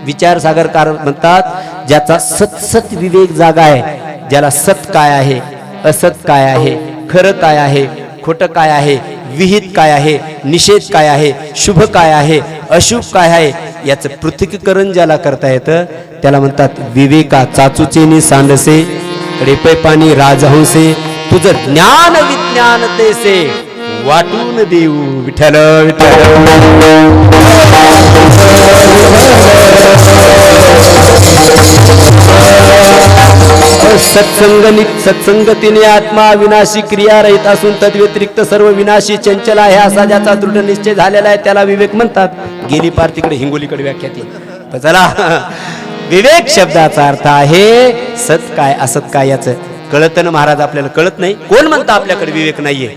विचारसागरकार म्हणतात ज्याचा सत्सत विवेक जागा आहे, ज्याला सत काय आहे असत काय आहे खरं काय आहे खोटं काय आहे विहित काय आहे, निषेध काय आहे, शुभ काय आहे, अशुभ काय आहे, याचं पृथक्करण ज्याला करता येतं त्याला म्हणतात विवेका. चाचूचेनी सांडसे रेपे पाणी राजहंसे, तुझं ज्ञान विज्ञान तेसे वाटून देऊ विठ्ठल विठ्ठल. सत्संगतीने आत्मा विनाशी क्रिया रहित असून तद्व्यतिरिक्त सर्व विनाशी चंचल आहे असा ज्याचा दृढ निश्चय झालेला आहे त्याला विवेक म्हणतात. गेली पार तिकडे हिंगोलीकडे व्याख्या ती. चला, विवेक शब्दाचा अर्थ आहे सत काय असत काय याचं कळतं ना महाराज. आपल्याला कळत नाही. कोण म्हणतं आपल्याकडे विवेक नाहीये?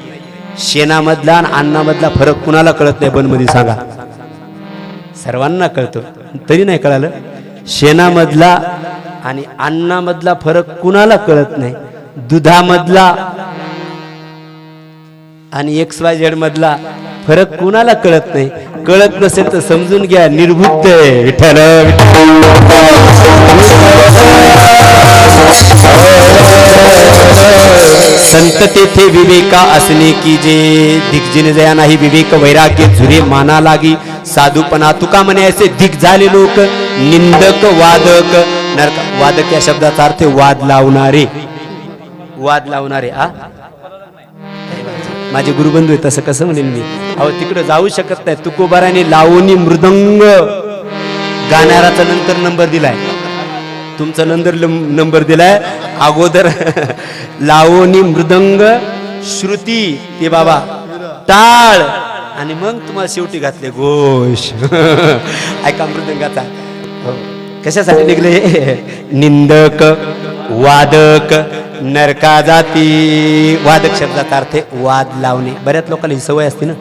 शेणामधला आणि अन्नामधला फरक कुणाला कळत नाही? बनमध्ये सांगा. सर्वांना कळतो, तरी नाही कळालं. शेणामधला आणि अन्नामधला फरक कुणाला कळत नाही? दुधामधला आणि XYZ मधला फरक कुणाला कळत नाही? कळत नसेल तर समजून घ्या, निर्बुद्ध आहे विठ्ठल. संत तेथे विवेका असणे की जे दिग्जिन जया नाही विवेक वैराग्य झुरे माना लागी साधूपणा. तुका म्हणे असे दिग झाले लोक निंदक वादक नरक. वादक या शब्दाचा अर्थ वाद लावणारे. वाद लावणारे. माझे गुरुबंधू आहे, तसं कसं म्हणेल मी? अहो तिकडे जाऊ शकत नाही. तुकोबाराने लावणी मृदंग गाणाराचा नंतर नंबर दिलाय, तुमचा नंबर दिलाय अगोदर. लावणी मृदंग श्रुती ते बाबा टाळ आणि मग तुम्हाला शेवटी घातले घोष. ऐका मृदंगाचा. कशासाठी निघले? निंदक वादक नरका जाती. वादक शब्दाचा अर्थ वाद लावणे. बऱ्याच लोकांना ही सवय असते ना,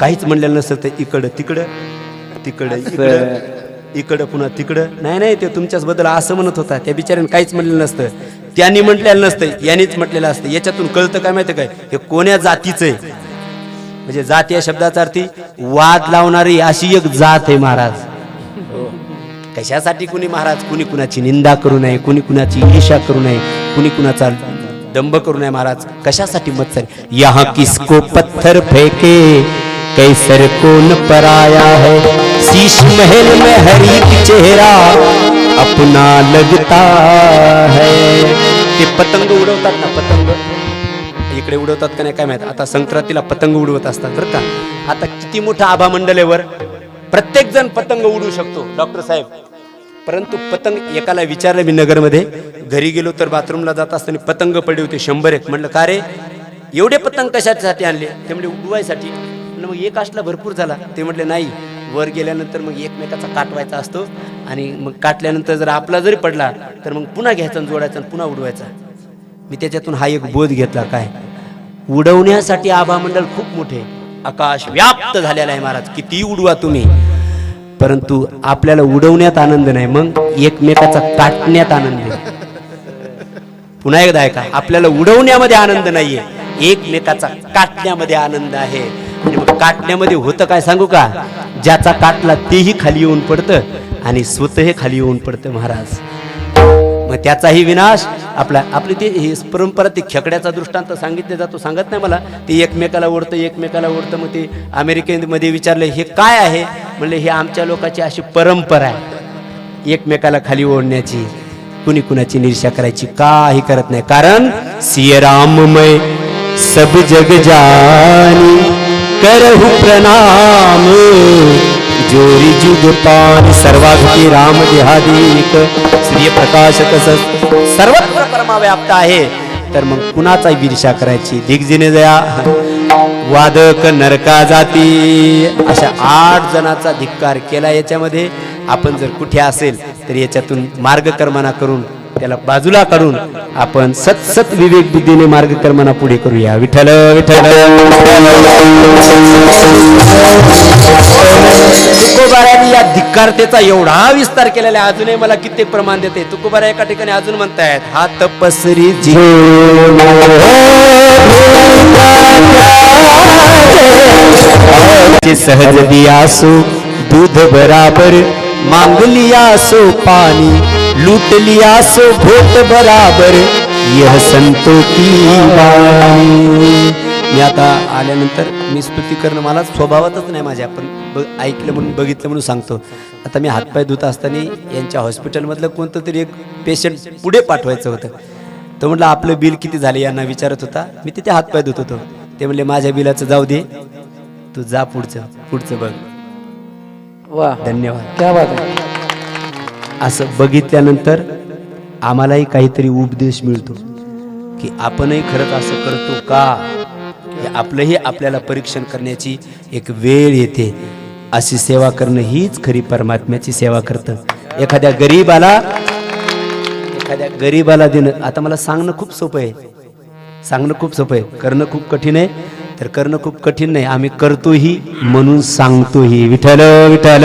काहीच म्हणलेलं नसतं तर इकडं तिकडं तिकडं इकडं इकडं पुन्हा तिकडं. नाही ते तुमच्याच बद्दल असं म्हणत होता. त्या बिचाऱ्याने काहीच म्हणलेलं नसतं, त्यांनी म्हटलेलं नसतं, यांनीच म्हटलेलं असतं. याच्यातून कळतं काय माहिती काय? हे कोण्या जातीचं आहे. म्हणजे जात या शब्दाचा अर्थ वाद लावणारी अशी एक जात आहे महाराज. कशासाठी? कुणी महाराज कुणी कुणाची निंदा करू नये, कुणी कुणाची ईर्ष्या करू नये, कुणी कुणाचा दंभ करू नये महाराज. कशासाठी? मत्सर. यहाँ किसको पत्थर फेंके कैसर कौन पराया है, शीश महल में हर एक चेहरा अपना लगता है. ते पतंग उडवतात ना, पतंग इकडे उडवतात का नाही काय माहित. आता संक्रांतीला पतंग उडवत असतात बरं का. आता किती मोठा आभा मंडलेवर प्रत्येक जण पतंग उडवू शकतो डॉक्टर साहेब. परंतु पतंग एकाला विचारलं मी नगरमध्ये, घरी गेलो तर बाथरूमला जात असताना पतंग पडले होते 101. म्हटलं का रे एवढे पतंग कशासाठी आणले? ते म्हणजे उडवायसाठी. मग एक असला भरपूर झाला. ते म्हटले नाही, वर गेल्यानंतर मग एकमेकाचा काटवायचा असतो आणि मग काटल्यानंतर जर आपला जरी पडला तर मग पुन्हा घ्यायचा आणि जोडायचा आणि पुन्हा उडवायचा. मी त्याच्यातून हा एक बोध घेतला, काय उडवण्यासाठी आभा मंडळ खूप मोठे आकाश व्याप्त झालेला आहे महाराज. किती उडवा तुम्ही, परंतु आपल्याला उडवण्यात आनंद नाही, मग एकमेकाचा काटण्यात आनंद आहे. पुन्हा एकदा ऐका, आपल्याला उडवण्यामध्ये आनंद नाहीये, एकमेकाचा काटण्यामध्ये आनंद आहे. आणि मग काटण्यामध्ये होतं काय सांगू का? ज्याचा काटला तेही खाली येऊन पडतं आणि स्वतः खाली येऊन पडतं महाराज. मग त्याचाही विनाश आपली ते ही परंपरा. ते खेकड्याचा दृष्टांत सांगितले जातो, सांगत नाही मला. ते एकमेकाला ओढतं. मग ते अमेरिकेमध्ये विचारले हे काय आहे? म्हणले हे आमच्या लोकांची अशी परंपरा आहे, एकमेकाला खाली ओढण्याची, कुणी कुणाची निरीक्षा करायची काही करत नाही. कारण सिय राममय सब जग जानी करहु प्रणाम, जोरी जुग पान सर्वाघटी राम देहादिक सूर्य प्रकाशक सर्वत्र परमाव्याप्त आहे. तर मग कुणाचा ईर्ष्या करायची? दिग्जिने जया वादक नरका जाती अशा 8 जणांचा धिक्कार केला. याच्यामध्ये आपण जर कुठे असेल तर याच्यातून मार्गकर्मणा करून त्याला बाजूला काढून आपण सतसत विवेक बुद्धीने मार्गकर्मणा पुढे करूया. विठ्ठल विठ्ठल. तुकोबारांनी या धिक्कारतेचा एवढा विस्तार केलेला आहे, अजूनही मला कित्येक प्रमाण देते. तुकोबारा एका ठिकाणी अजून म्हणतायत, हा तपसरी सहज दियासो दूध बराबर, मांग लिया सो पानी, लूट लिया सो भोट बराबर, यह संतों की वाणी. मी आता आल्यानंतर मी स्तुती करणं मला स्वभावातच नाही माझ्या, पण ऐकलं म्हणून बघितलं म्हणून सांगतो. आता मी हातपाय धुत असताना यांच्या हॉस्पिटलमधलं कोणतं तरी एक पेशंट पुढे पाठवायचं होतं. तो म्हटलं आपलं बिल किती झाले यांना विचारत होता. मी तिथे हातपाय धुत होतो. ते म्हणले माझ्या बिलाचं जाऊ दे, तू जा पुढचं बघ. वाह, धन्यवाद. क्या बात आहे. असं बघितल्यानंतर आम्हालाही काहीतरी उपदेश मिळतो की आपणही खरंच असं करतो का. आपलंही आपल्याला परीक्षण करण्याची एक वेळ येते. अशी सेवा करणं हीच खरी परमात्म्याची सेवा करतं. एखाद्या गरीबाला देणं. आता मला सांगणं खूप सोपं आहे, करणं खूप कठीण आहे. तर करणं खूप कठीण नाही, आम्ही करतोही म्हणून सांगतोही. विठ्ठल विठ्ठल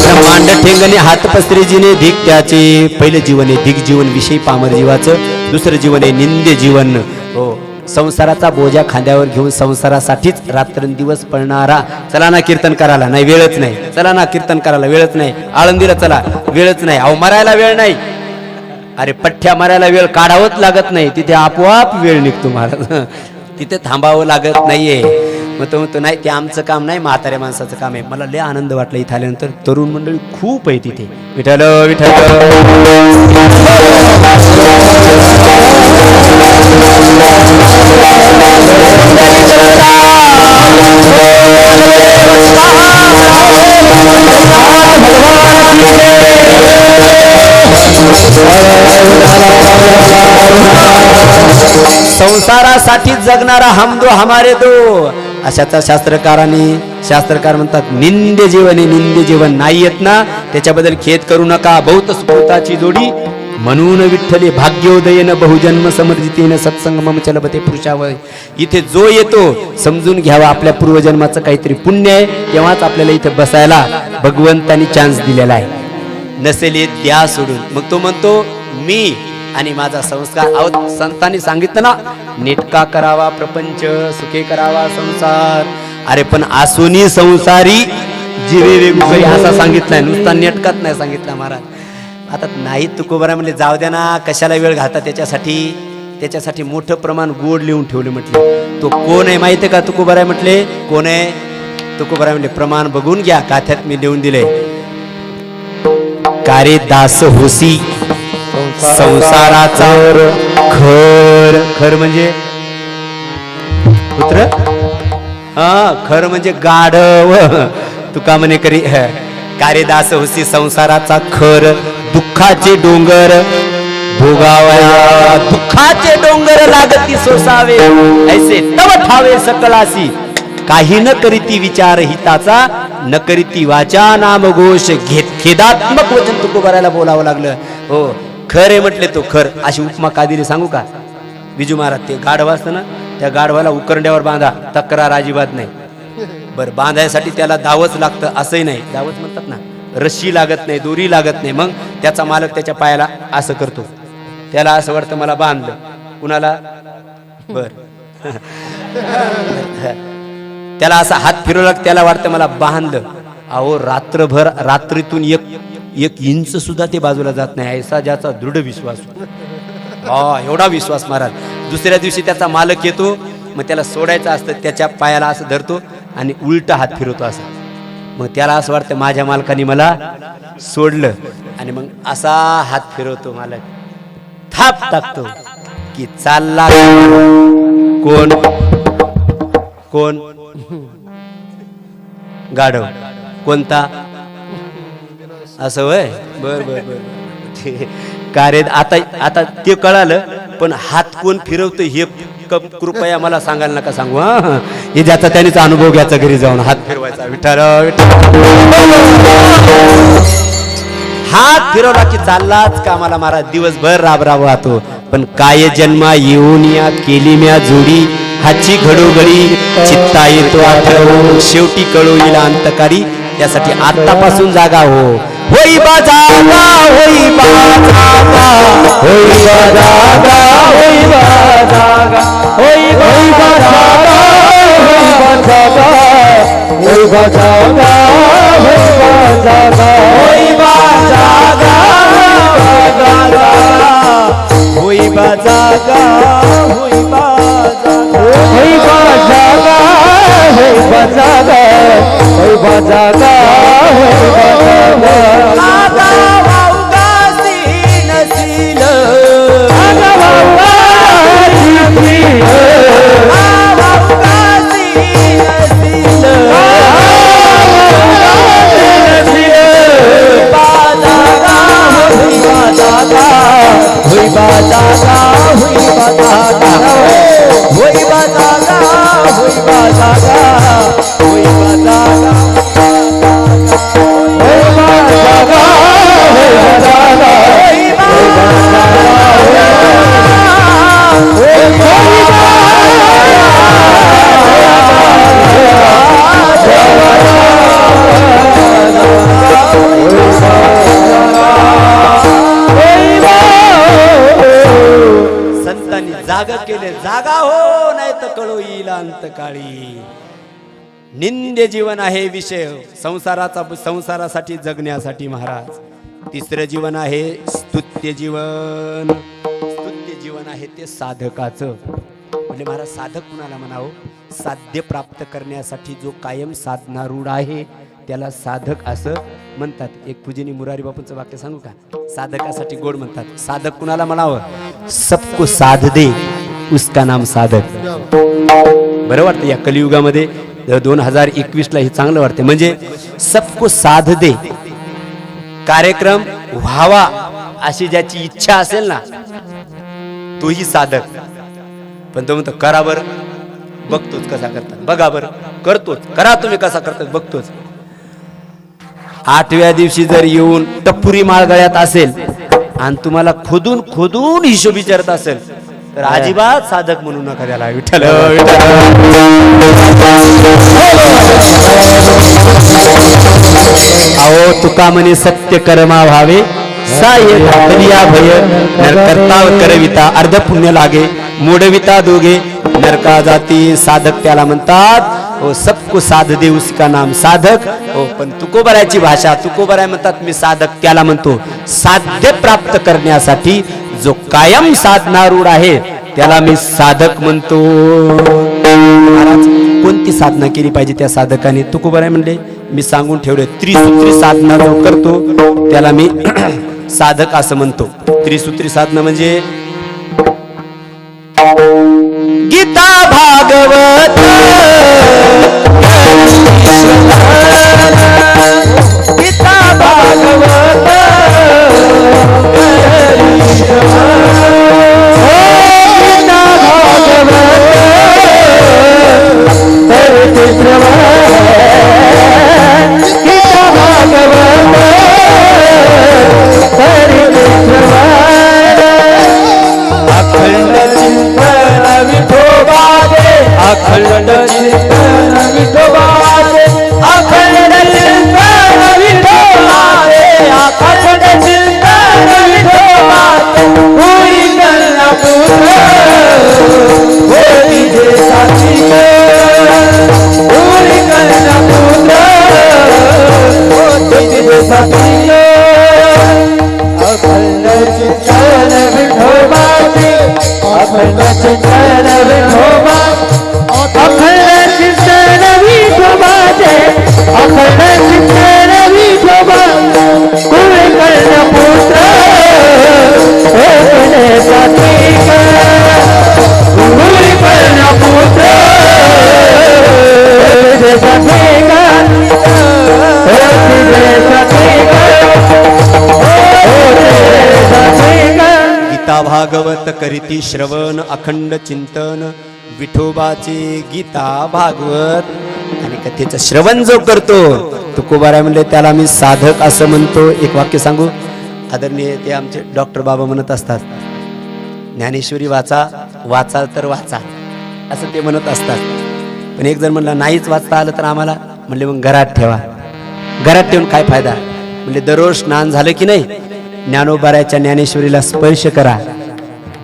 ब्रह्मांड ठेंगणे हात पसरीजीने धिक त्याचे. पहिले जीवन आहे धिक जीवन, विषयी पामर जीवाचं. दुसरं जीवन आहे निंदे जीवन. हो, संसाराचा बोजा खांद्यावर घेऊन संसारासाठीच रात्रंदिवस पळणारा. चला ना कीर्तन करायला, नाही वेळच नाही. चला ना कीर्तन करायला, वेळच नाही. आळंदीला चला, वेळच नाही. अहो मरायला वेळ नाही. अरे पठ्ठ्या मारायला वेळ काढावंच लागत नाही, तिथे आपोआप वेळ निघतो महाराज. तिथे थांबावं लागत नाहीये. मग तो म्हणतो नाही ते आमचं काम नाही, म्हाताऱ्या माणसाचं काम आहे. मला लय आनंद वाटला इथं आल्यानंतर. तरुण मंडळी खूप आहे तिथे. विठ्ठल विठ्ठल संसारासाठी जगणारा हम दो हमारे दो. अशाचा शास्त्रकार म्हणतात निंदे जीवन नाही येत ना, त्याच्याबद्दल खेद करू नका. बहुत स्फूर्ताची जोडी म्हणून विठ्ठले भाग्योदयेन बहुजन्म समर्जितेन सत्संग मम चलबते पुरुषावय. इथे जो येतो समजून घ्यावा आपल्या पूर्वजन्माचं काहीतरी पुण्य आहे, तेव्हाच आपल्याला इथे बसायला भगवंतानी चान्स दिलेला आहे. नसेल येत द्या सोडून. मग तो म्हणतो मी आणि माझा संस्कार. अहो संतांनी सांगितलं ना, नेटका करावा प्रपंच सुखे करावा संसार. अरे पण आसुनी संसारी जीवे वेगळी असा सांगितलाय, नुसता नेटकाच नाही सांगितला महाराज. आता नाही तुकोबारा म्हणले जाऊ द्या ना, कशाला वेळ घालता त्याच्यासाठी मोठं प्रमाण गोड लिहून ठेवले. म्हटले तो कोण आहे माहिती आहे का तुकोबारा म्हटले. कोण आहे तुकोबारा म्हणले प्रमाण बघून घ्या, काथ्यात मी लिहून दिले. कारे दास होसी संसाराचा खर म्हणजे पुत्र. खर म्हणजे गाढव. तुका म्हणे करी कारे दास होसी संसाराचा खर. दुःखाचे डोंगर भोगावया, दुःखाचे डोंगर लागती सोसावे. ऐसे तव ठावे सकलासी. काही न करीती विचार हिताचा, न करीती वाचा नाम घोष. खेदात्मक वचन तुकोबाराला बोलावं लागलं. हो खर आहे म्हटले तो खर. अशी उपमा का दिली सांगू का. बिजू महाराज ते गाढवा असतं ना, त्या गाढवाला उकरड्यावर बांधा, तक्रार अजिबात नाही. बरं बांधायसाठी त्याला दावच लागतं असंही नाही. दावच म्हणतात ना, रस्सी लागत नाही, दोरी लागत नाही. मग त्याचा मालक त्याच्या पायाला असं करतो. त्याला असं वाटतं मला बांधलं. कुणाला बर त्याला असा हात फिरवला, त्याला वाटतं मला बांधलं. अहो रात्रभर रात्रीतून एक इंच सुद्धा ते बाजूला जात नाही. ऐसा ज्याचा दृढ विश्वास. एवढा विश्वास महाराज. दुसऱ्या दिवशी त्याचा मालक येतो, मग त्याला सोडायचं असतं, त्याच्या पायाला असं धरतो आणि उलटा हात फिरवतो असा. मग त्याला असं वाटतं माझ्या मालकाने मला सोडलं, आणि मग असा हात फिरवतो मालक, थाप टाकतो की चालला. कोण गाढव. कोणता असं वय. बर बर बर कार्य आता ते कळालं. पण हात कोण फिरवतं हे कृपया मला सांगायला नका सांगू. हे ज्याचा त्यानेच अनुभव घ्यायचा घरी जाऊन हात फिरवायचा. विठ्ठल हात फिरवला की चाललाच कामाला महाराज. दिवसभर राब वाहतो. पण काय जन्मा येऊन या केली म्या जोडी. हाची घडोघडी चित्ता येतो आठवून. शेवटी कळू येईल अंतकारी. त्यासाठी आतापासून जागा हो. होई बा जागा, होई बा जागा, होई बा जागा, होई बा जागा, होई बा जागा, होई बा जागा, होई बा जागा, होई बा जागा, होई बा जागा. जागा होई बा जागा होई जागा होई जागा होई जागा आता वावगासी नसील वावगासी नसील संतांनी जागा केले जागा हो नाही तर कळो येईल अंतकाळी निंद्य जीवन आहे विषय संसारासाठी जगण्यासाठी महाराज तिसरं जीवन आहे स्तुत्य जीवन आहे ते साधकाचं म्हणजे महाराज साधक कुणाला म्हणावं साध्य प्राप्त करण्यासाठी जो कायम साधनारूढ आहे त्याला साधक असं म्हणतात एक पूजनी मुरारी बापूंचं वाक्य सांगू का साधकासाठी गोड म्हणतात साधक कुणाला म्हणावं सबको साध दे उसका नाम साधक बरं वाटतं या कलियुगामध्ये 2021 ला हे चांगलं वाटतं म्हणजे सबको साध दे कार्यक्रम व्हावा अशी ज्याची इच्छा असेल ना तोही साधक पण तो म्हणतो करा बरं बघतोच कसा करतात बघा बरं करतोच करा तुम्ही कसा करतात बघतोच 8व्या दिवशी जर येऊन टपुरी माळ गळ्यात असेल आणि तुम्हाला खोदून खोदून हिशोब विचारत असेल तर अजिबात साधक म्हणू नका त्याला विठ्ठल अहो तुका म्हणे सत्य कर्मा व्हावे साय धातरिया भय नरकर्ता करविता अर्ध पुण्य लागे मोडविता दोघे नरका जाती साधक त्याला म्हणतात हो सबको साध दे उसका नाम साधक हो पण तुकोबरायची भाषा तुकोबराय म्हणतात मी साधक त्याला म्हणतो साध्य प्राप्त करण्यासाठी जो कायम साधनारूढ आहे त्याला मी साधक म्हणतो महाराज कोणती साधना केली पाहिजे त्या साधकाने तुकोबराय म्हणले मी सांगून ठेवले त्रिसूत्री साधना जो करतो त्याला मी साधक असं म्हणतो त्रिसूत्री साधना म्हणजे गीता भागवत गीता भागवत अखंड चिंतन विठोबाचे अखंड चिंतन विठोबाचे अखंड चिंतन विठोबाचे अखंड चिंतन विठोबाचे होई कन्या पुत्र होई जे साथी होई कन्या पुत्र होई जे साथी अखंड चिंतन विठोबाचे अखंड चिंतन विठोबा अखंड चिंतन विठोबाचे अखंड चिंतन विठोबा कुळ कर्ण पुत्र होते साथी कुळ कर्ण पुत्र होते साथी गीता भागवत करीती श्रवण अखंड चिंतन विठोबाचे गीता भागवत आणि कथेचं श्रवण जो करतो तुकोबाराय म्हणले त्याला मी साधक असं म्हणतो एक वाक्य सांगू आदरणीय ते आमचे डॉक्टर बाबा म्हणत असतात ज्ञानेश्वरी वाचा वाचाल तर वाचा असं ते म्हणत असतात पण एक जण म्हणलं नाहीच वाचता आलं तर आम्हाला म्हणले मग घरात ठेवा घरात ठेवून काय फायदा म्हणजे दररोज स्नान झालं की नाही ज्ञानोबारायच्या ज्ञानेश्वरीला स्पर्श करा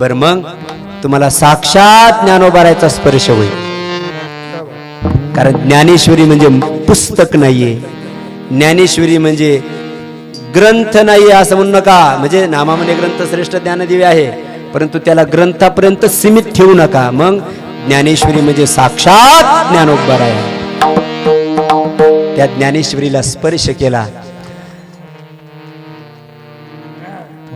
बर मग तुम्हाला साक्षात ज्ञानोबारायचा स्पर्श होईल कारण ज्ञानेश्वरी म्हणजे पुस्तक नाहीये ज्ञानेश्वरी म्हणजे ग्रंथ नाहीये असं म्हणू नका म्हणजे नामामध्ये ग्रंथ श्रेष्ठ ज्ञानदिव्य आहे परंतु त्याला ग्रंथापर्यंत सीमित ठेवू नका. मग ज्ञानेश्वरी म्हणजे साक्षात ज्ञानोबराय. त्या ज्ञानेश्वरीला स्पर्श केला,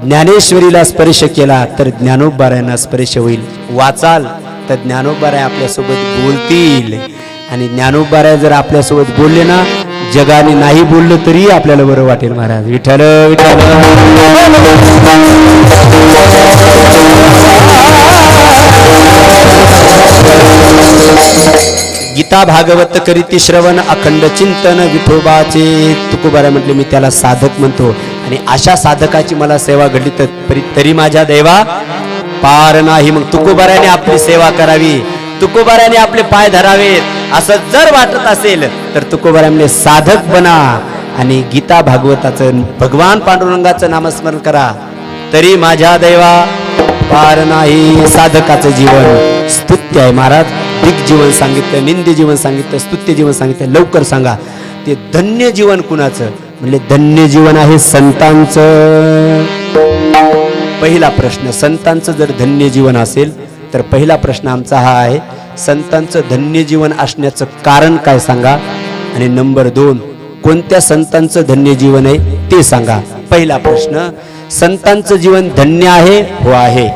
ज्ञानेश्वरीला स्पर्श केला तर ज्ञानोबरायांना स्पर्श होईल. वाचाल तर ज्ञानोबराय आपल्यासोबत बोलतील, आणि ज्ञानोबराय जर आपल्यासोबत बोलले ना, जगाने नाही बोललं तरी आपल्याला बरं वाटेल. महाराज विठ्ठल विठ्ठल. गीता भागवत करीती श्रवण अखंड चिंतन विठोबाचे. तुकोबाराय म्हटले मी त्याला साधक म्हणतो, आणि अशा साधकाची मला सेवा घडली तरी माझ्या देवा पार नाही. मग तुकोबाराने आपली सेवा करावी, तुकोबाराने आपले पाय धरावेत असं जर वाटत असेल तर तुकोबाराने साधक बना, आणि गीता भागवताचं भगवान पांडुरंगाचं नामस्मरण करा, तरी माझ्या देवा पार नाही. साधकाचं जीवन स्तुत्य आहे. महाराज दिग जीवन सांगितलं, निंद्य जीवन सांगितलं, स्तुत्य जीवन सांगितलं. लवकर सांगा ते धन्य जीवन कुणाचं? म्हणजे धन्य जीवन आहे संतांचं. पहिला प्रश्न, संतांचं जर धन्य जीवन असेल तर पहिला प्रश्न आमचा हा आहे, संतांचं धन्य जीवन असण्याचं कारण काय सांगा. आणि नंबर 2, कोणत्या संतांचं धन्य जीवन आहे ते सांगा. पहिला प्रश्न, संतांचं जीवन धन्य आहे? हो आहे.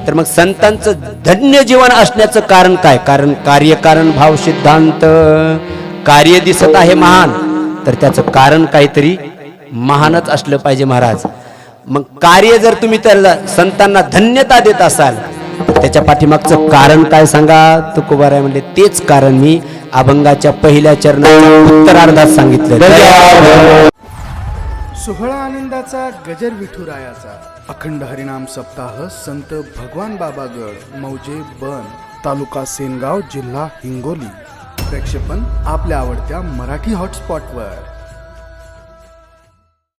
तर मग संतांचं धन्य जीवन असण्याचं कारण काय? कारण कार्यकारण भाव सिद्धांत. कार्य दिसत आहे महान, तर त्याचं कारण काहीतरी महानच असलं पाहिजे. महाराज मग कार्य जर तुम्ही त्याला संतांना धन्यता देत असाल तर त्याच्या पाठीमागचं कारण काय सांगा. तुकोबाराय म्हणले तेच कारण मी अभंगाच्या पहिल्या चरणाच्या उत्तरार्धात सांगितलं. सोहळा आनंदाचा गजर विठुरायाचा. अखंड हरिनाम सप्ताह संत भगवान बाबागड मौजे बन तालुका सेनगाव जिल्हा हिंगोली. प्रक्षेपण आपल्या आवडत्या मराठी हॉटस्पॉटवर.